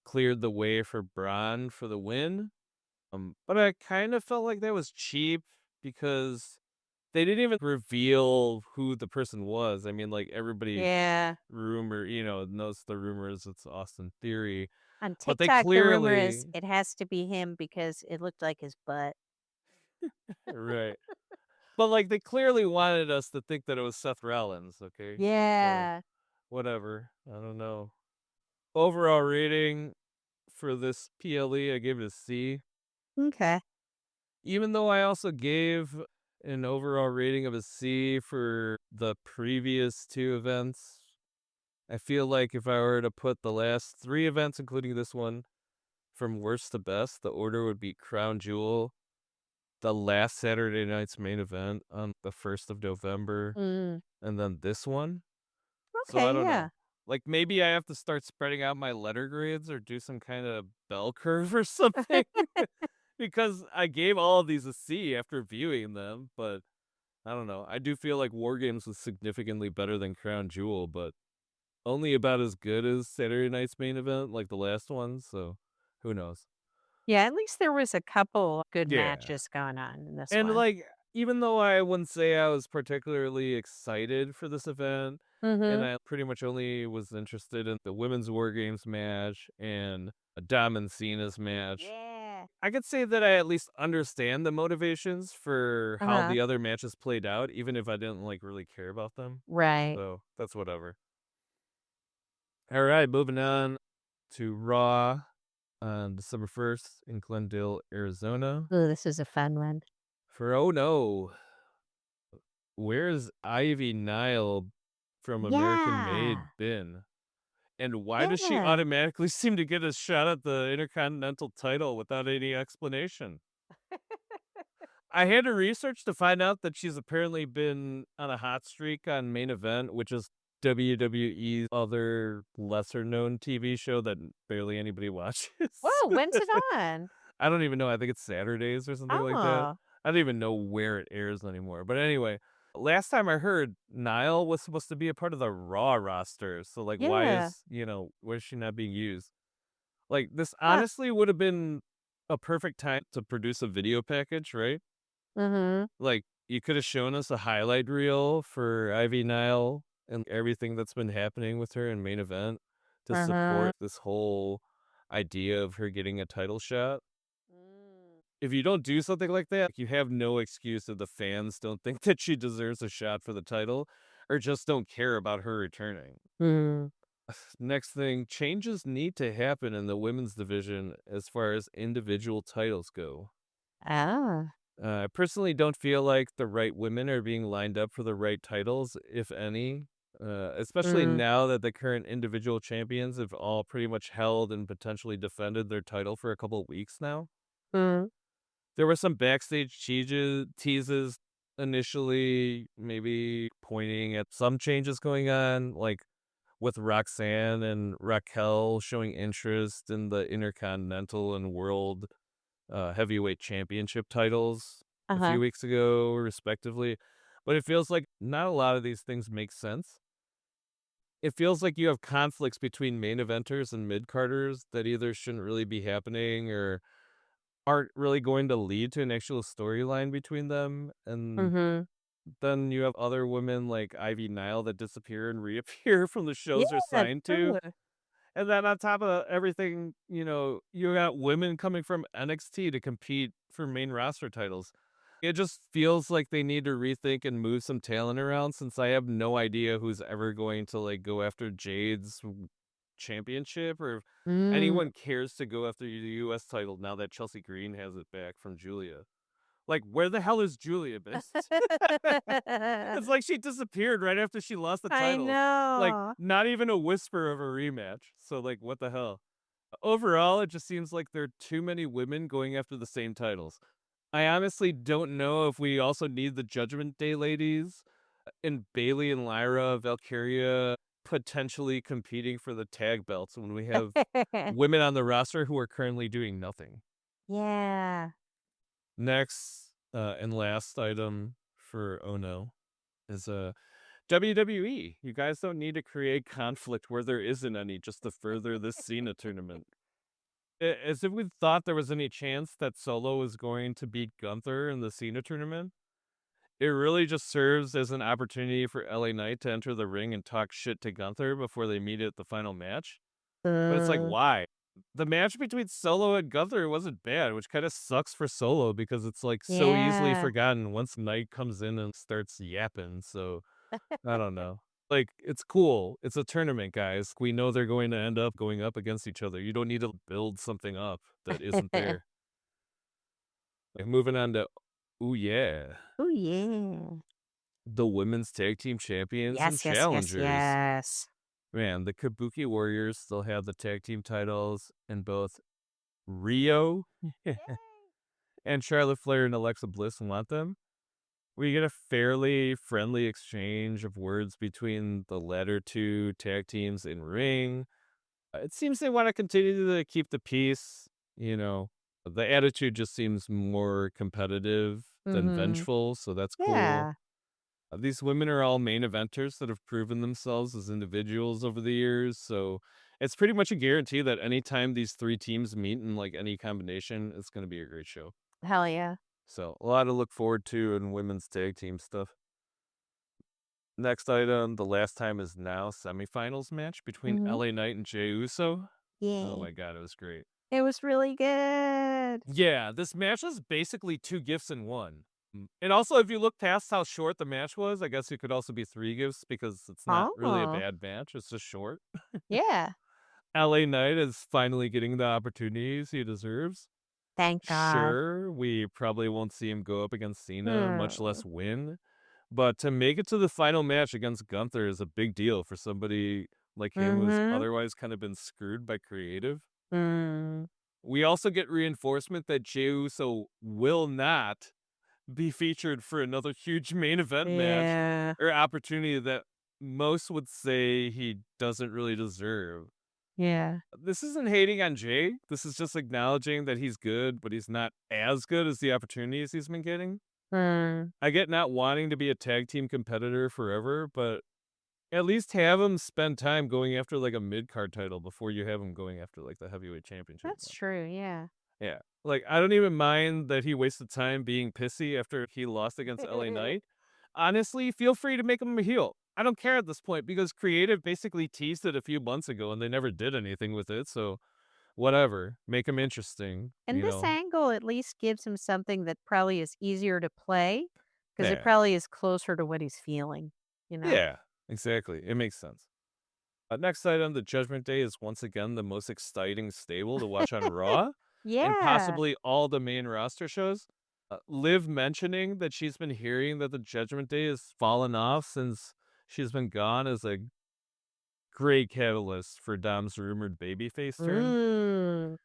Speaker 1: cleared the way for Braun for the win. But I kind of felt like that was cheap because they didn't even reveal who the person was. I mean, like everybody
Speaker 2: Yeah.
Speaker 1: knows the rumors. It's Austin Theory,
Speaker 2: On
Speaker 1: but they
Speaker 2: TikTok, the rumor is
Speaker 1: clearly,
Speaker 2: it has to be him because it looked like his butt.
Speaker 1: right. But like they clearly wanted us to think that it was Seth Rollins. Okay, so
Speaker 2: Yeah.
Speaker 1: whatever. I don't know. Overall rating for this PLE, I gave it a C.
Speaker 2: Okay.
Speaker 1: Even though I also gave an overall rating of a C for the previous two events, I feel like if I were to put the last three events, including this one, from worst to best, the order would be Crown Jewel, the last Saturday night's main event on the 1st of November,
Speaker 2: Mm,
Speaker 1: and then this one. So I
Speaker 2: okay,
Speaker 1: don't
Speaker 2: yeah.
Speaker 1: know. Like maybe I have to start spreading out my letter grades or do some kind of bell curve or something. Because I gave all of these a C after viewing them, but I don't know. I do feel like War Games was significantly better than Crown Jewel, but only about as good as Saturday night's main event, like the last one, so who knows.
Speaker 2: Yeah, at least there was a couple good
Speaker 1: Yeah.
Speaker 2: matches going on in this
Speaker 1: And
Speaker 2: one.
Speaker 1: like even though I wouldn't say I was particularly excited for this event, and
Speaker 2: Mhm.
Speaker 1: I pretty much only was interested in the women's WarGames match and Dom and Cena's match,
Speaker 2: Yeah.
Speaker 1: I could say that I at least understand the motivations for how
Speaker 2: Uh-huh.
Speaker 1: the other matches played out, even if I didn't like really care about them.
Speaker 2: Right.
Speaker 1: So that's whatever. All right, moving on to Raw on December 1st in Glendale, Arizona.
Speaker 2: Ooh, this is a fun one.
Speaker 1: For oh no, where's Ivy Nile from American Made
Speaker 2: Yeah.
Speaker 1: been? And why does she
Speaker 2: Yeah.
Speaker 1: automatically seem to get a shot at the Intercontinental title without any explanation? I had to research to find out that she's apparently been on a hot streak on Main Event, which is WWE's other lesser known TV show that barely anybody watches.
Speaker 2: Whoa, when's it on?
Speaker 1: I don't even know. I think it's Saturdays or something like that.
Speaker 2: Oh.
Speaker 1: I don't even know where it airs anymore. But anyway, last time I heard, Nile was supposed to be a part of the Raw roster. So, like,
Speaker 2: Yeah.
Speaker 1: why is she not being used? Like, this
Speaker 2: Huh.
Speaker 1: honestly would have been a perfect time to produce a video package, right?
Speaker 2: Mhm.
Speaker 1: Like, you could have shown us a highlight reel for Ivy Nile and everything that's been happening with her in Main Event to
Speaker 2: Uh-huh.
Speaker 1: support this whole idea of her getting a title shot.
Speaker 2: Mm.
Speaker 1: If you don't do something like that, you have no excuse if the fans don't think that she deserves a shot for the title or just don't care about her returning.
Speaker 2: Mhm.
Speaker 1: Next thing, changes need to happen in the women's division as far as individual titles go.
Speaker 2: Ah.
Speaker 1: I personally don't feel like the right women are being lined up for the right titles, if any. Especially
Speaker 2: Mm.
Speaker 1: now that the current individual champions have all pretty much held and potentially defended their title for a couple weeks now.
Speaker 2: Mm.
Speaker 1: There were some backstage teases initially, maybe pointing at some changes going on, like with Roxanne and Raquel showing interest in the Intercontinental and World Heavyweight Championship titles a few
Speaker 2: Uh-huh.
Speaker 1: weeks ago, respectively. But it feels like not a lot of these things make sense. It feels like you have conflicts between main eventers and mid carders that either shouldn't really be happening or aren't really going to lead to an actual storyline between them. And
Speaker 2: Mhm.
Speaker 1: then you have other women like Ivy Nile that disappear and reappear from the shows they're
Speaker 2: Yeah,
Speaker 1: signed to.
Speaker 2: totally.
Speaker 1: And then on top of everything, you got women coming from NXT to compete for main roster titles. It just feels like they need to rethink and move some talent around since I have no idea who's ever going to like go after Jade's championship or if
Speaker 2: Mm.
Speaker 1: anyone cares to go after the US title now that Chelsea Green has it back from Julia. Like, where the hell is Julia, bitch? It's like she disappeared right after she lost the
Speaker 2: I
Speaker 1: title. Like,
Speaker 2: know.
Speaker 1: not even a whisper of a rematch. So, like, what the hell? Overall, it just seems like there are too many women going after the same titles. I honestly don't know if we also need the Judgment Day ladies and Bailey and Lyra, Valkyria potentially competing for the tag belts when we have women on the roster who are currently doing nothing.
Speaker 2: Yeah.
Speaker 1: Next and last item for Oh No is WWE. You guys don't need to create conflict where there isn't any just to further this Cena tournament. As if we thought there was any chance that Solo was going to beat Gunther in the Cena tournament. It really just serves as an opportunity for LA Knight to enter the ring and talk shit to Gunther before they meet at the final match. But it's like,
Speaker 2: Uh,
Speaker 1: why? The match between Solo and Gunther wasn't bad, which kind of sucks for Solo because it's like so easily
Speaker 2: yeah.
Speaker 1: forgotten once Knight comes in and starts yapping. So I don't know. Like, it's cool. It's a tournament, guys. We know they're going to end up going up against each other. You don't need to build something up that isn't there. Like, moving on to, ooh, yeah,
Speaker 2: Oh, yeah.
Speaker 1: the women's tag team champions and
Speaker 2: Yes, yes, yes,
Speaker 1: challengers.
Speaker 2: yes.
Speaker 1: Man, the Kabuki Warriors still have the tag team titles, and both Rio and Charlotte Flair and Alexa Bliss want them. We get a fairly friendly exchange of words between the latter two tag teams in ring. It seems they want to continue to keep the peace. You know, the attitude just seems more competitive than
Speaker 2: Mhm.
Speaker 1: vengeful, so that's cool.
Speaker 2: Yeah.
Speaker 1: These women are all main eventers that have proven themselves as individuals over the years, so it's pretty much a guarantee that anytime these three teams meet in like any combination, it's going to be a great show.
Speaker 2: Hell yeah.
Speaker 1: So a lot to look forward to in women's tag team stuff. Next item, the last time is now semifinals match between
Speaker 2: Mhm.
Speaker 1: LA Knight and Jey Uso. Oh
Speaker 2: Yeah.
Speaker 1: my god, it was great.
Speaker 2: It was really good.
Speaker 1: Yeah, this match is basically 2 gifts in one. And also, if you look past how short the match was, I guess it could also be 3 gifts because it's not really a
Speaker 2: Oh.
Speaker 1: bad match. It's just short.
Speaker 2: Yeah.
Speaker 1: LA Knight is finally getting the opportunities he deserves.
Speaker 2: Thank God.
Speaker 1: Sure, we probably won't see him go up against Cena, much
Speaker 2: Hmm.
Speaker 1: less win. But to make it to the final match against Gunther is a big deal for somebody like him who's
Speaker 2: Mhm.
Speaker 1: otherwise kind of been screwed by creative.
Speaker 2: Mm.
Speaker 1: We also get reinforcement that Jey Uso will not be featured for another huge main event match
Speaker 2: Yeah.
Speaker 1: or opportunity that most would say he doesn't really deserve.
Speaker 2: Yeah.
Speaker 1: This isn't hating on Jay. This is just acknowledging that he's good, but he's not as good as the opportunities he's been getting.
Speaker 2: Mm.
Speaker 1: I get not wanting to be a tag team competitor forever, but at least have him spend time going after like a mid card title before you have him going after like the heavyweight championship.
Speaker 2: That's true. Yeah.
Speaker 1: Yeah. Like, I don't even mind that he wasted time being pissy after he lost against LA Knight. Honestly, feel free to make him a heel. I don't care at this point because Creative basically teased it a few months ago and they never did anything with it. So, whatever. Make him interesting,
Speaker 2: And
Speaker 1: you
Speaker 2: this
Speaker 1: know?
Speaker 2: angle at least gives him something that probably is easier to play because it
Speaker 1: Yeah.
Speaker 2: probably is closer to what he's feeling, you know?
Speaker 1: Yeah, exactly. It makes sense. Next item, the Judgment Day is once again the most exciting stable to watch on Raw and
Speaker 2: Yeah.
Speaker 1: possibly all the main roster shows. Liv mentioning that she's been hearing that the Judgment Day has fallen off since she's been gone is a great catalyst for Dom's rumored babyface turn.
Speaker 2: Mm.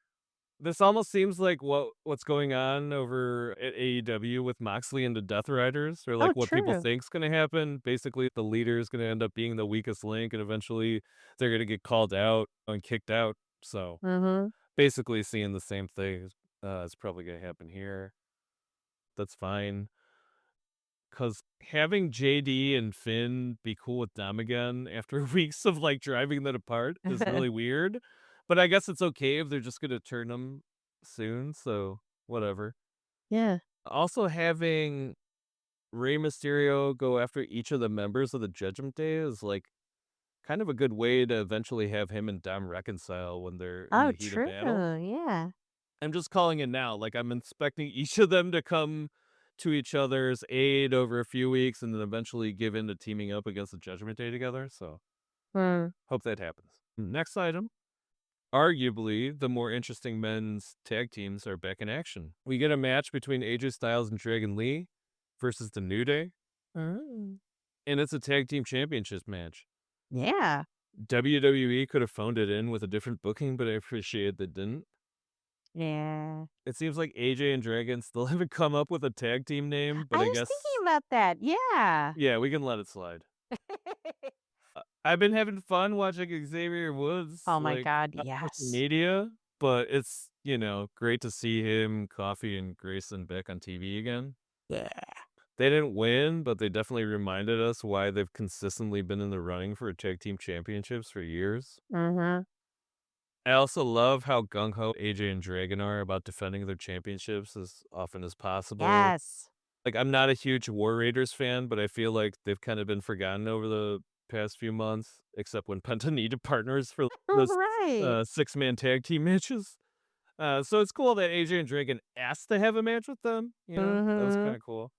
Speaker 1: This almost seems like what's going on over at AEW with Moxley and the Death Riders, or
Speaker 2: Oh,
Speaker 1: like what people
Speaker 2: true.
Speaker 1: think's going to happen. Basically, the leader is going to end up being the weakest link, and eventually they're going to get called out and kicked out. So
Speaker 2: Mhm.
Speaker 1: basically, seeing the same thing is probably going to happen here. That's fine. Because having JD and Finn be cool with Dom again after weeks of like driving them apart is really weird. But I guess it's okay if they're just going to turn them soon. So whatever.
Speaker 2: Yeah.
Speaker 1: Also, having Rey Mysterio go after each of the members of the Judgment Day is like kind of a good way to eventually have him and Dom reconcile when they're in
Speaker 2: Oh,
Speaker 1: the heat of
Speaker 2: true.
Speaker 1: battle.
Speaker 2: Yeah.
Speaker 1: I'm just calling it now. Like, I'm expecting each of them to come to each other's aid over a few weeks and then eventually give in to teaming up against the Judgment Day together. So,
Speaker 2: Mm.
Speaker 1: hope that happens. Next item. Arguably, the more interesting men's tag teams are back in action. We get a match between AJ Styles and Dragon Lee versus the New Day,
Speaker 2: Mm.
Speaker 1: and it's a tag team championship match.
Speaker 2: Yeah.
Speaker 1: WWE could have phoned it in with a different booking, but I appreciate they didn't.
Speaker 2: Yeah.
Speaker 1: It seems like AJ and Dragon still haven't come up with a tag team name,
Speaker 2: I
Speaker 1: but I
Speaker 2: was thinking
Speaker 1: guess,
Speaker 2: about that. Yeah.
Speaker 1: yeah, we can let it slide. I've been having fun watching Xavier Woods,
Speaker 2: Oh my
Speaker 1: like,
Speaker 2: God.
Speaker 1: on social
Speaker 2: Yes.
Speaker 1: media, but it's, great to see him, Coffee, and Grayson back on TV again.
Speaker 2: Yeah.
Speaker 1: They didn't win, but they definitely reminded us why they've consistently been in the running for tag team championships for years.
Speaker 2: Mhm.
Speaker 1: I also love how gung-ho AJ and Dragon are about defending their championships as often as possible.
Speaker 2: Yes.
Speaker 1: Like, I'm not a huge War Raiders fan, but I feel like they've kind of been forgotten over the past few months, except when Penta needed partners for those
Speaker 2: Right.
Speaker 1: 6-man tag team matches. So it's cool that AJ and Dragon asked to have a match with them. That was kind
Speaker 2: Mhm.
Speaker 1: of cool.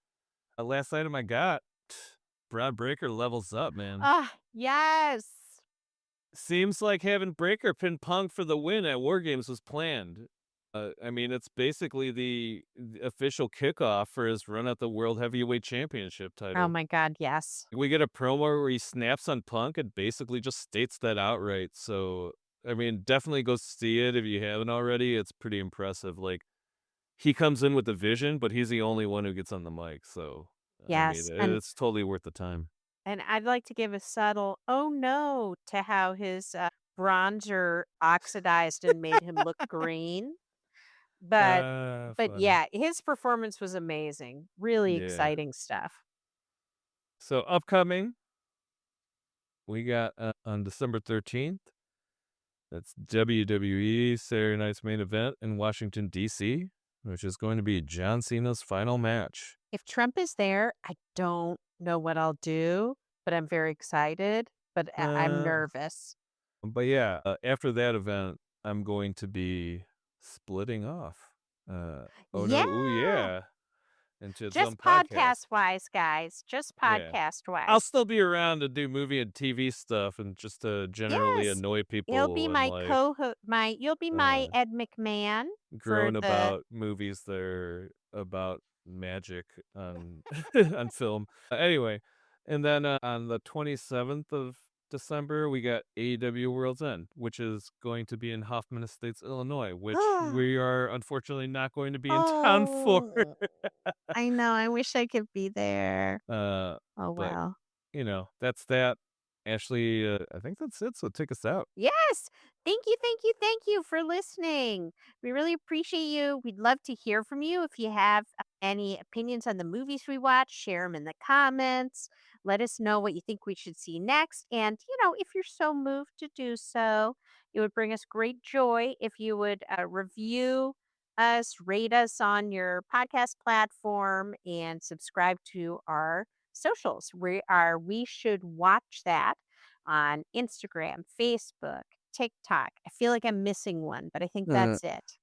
Speaker 1: Last item I got, Brad Breaker levels up, man.
Speaker 2: Ah, yes.
Speaker 1: Seems like having Breaker pin Punk for the win at WarGames was planned. I mean, it's basically the official kickoff for his run at the World Heavyweight Championship
Speaker 2: Oh
Speaker 1: title.
Speaker 2: my God. Yes.
Speaker 1: We get a promo where he snaps on Punk and basically just states that outright. So, I mean, definitely go see it if you haven't already. It's pretty impressive. Like, he comes in with the vision, but he's the only one who gets on the mic. So, I mean,
Speaker 2: Yes.
Speaker 1: it's totally worth the time.
Speaker 2: And I'd like to give a subtle oh no to how his bronzer oxidized and made him look green. But
Speaker 1: Funny.
Speaker 2: yeah, his performance was amazing. Really
Speaker 1: Yeah.
Speaker 2: exciting stuff.
Speaker 1: So, upcoming, we got on December 13th. That's WWE Saturday Night's main event in Washington, D.C. which is going to be John Cena's final match.
Speaker 2: If Trump is there, I don't know what I'll do, but I'm very excited, but I'm nervous.
Speaker 1: But yeah, after that event, I'm going to be splitting off. Oh
Speaker 2: Yeah.
Speaker 1: no, ooh yeah. Into
Speaker 2: Just
Speaker 1: some podcast.
Speaker 2: podcast-wise, guys. Just
Speaker 1: Yeah.
Speaker 2: podcast-wise.
Speaker 1: I'll still be around to do movie and TV stuff and just to generally
Speaker 2: Yes.
Speaker 1: annoy people.
Speaker 2: You'll be
Speaker 1: and,
Speaker 2: my
Speaker 1: like,
Speaker 2: co-host. You'll be my Ed McMahon.
Speaker 1: groan
Speaker 2: for the-
Speaker 1: about movies that are about magic on on film. Anyway, and then on the 27th of December, we got AEW World's End, which is going to be in Hoffman Estates, Illinois, which we are unfortunately not going to be in town for.
Speaker 2: I know. I wish I could be there.
Speaker 1: Oh
Speaker 2: Oh,
Speaker 1: but
Speaker 2: well.
Speaker 1: you know, that's that. Ashley, I think that's it. So take us out.
Speaker 2: Yes. Thank you for listening. We really appreciate you. We'd love to hear from you. If you have any opinions on the movies we watch, share them in the comments. Let us know what you think we should see next. And, if you're so moved to do so, it would bring us great joy if you would review us, rate us on your podcast platform, and subscribe to our socials. We should watch that on Instagram, Facebook, TikTok. I feel like I'm missing one, but I think that's it.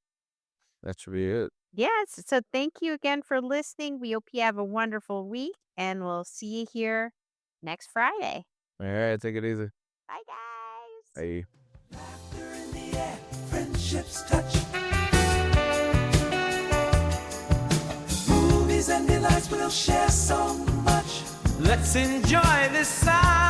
Speaker 1: That should be it.
Speaker 2: Yes. So thank you again for listening. We hope you have a wonderful week, and we'll see you here next Friday.
Speaker 1: All right, take it easy.
Speaker 2: Bye, guys.
Speaker 1: Bye.
Speaker 3: Laughter in the air, friendships touch. Movies and delights, we'll share so much.
Speaker 4: Let's enjoy this side.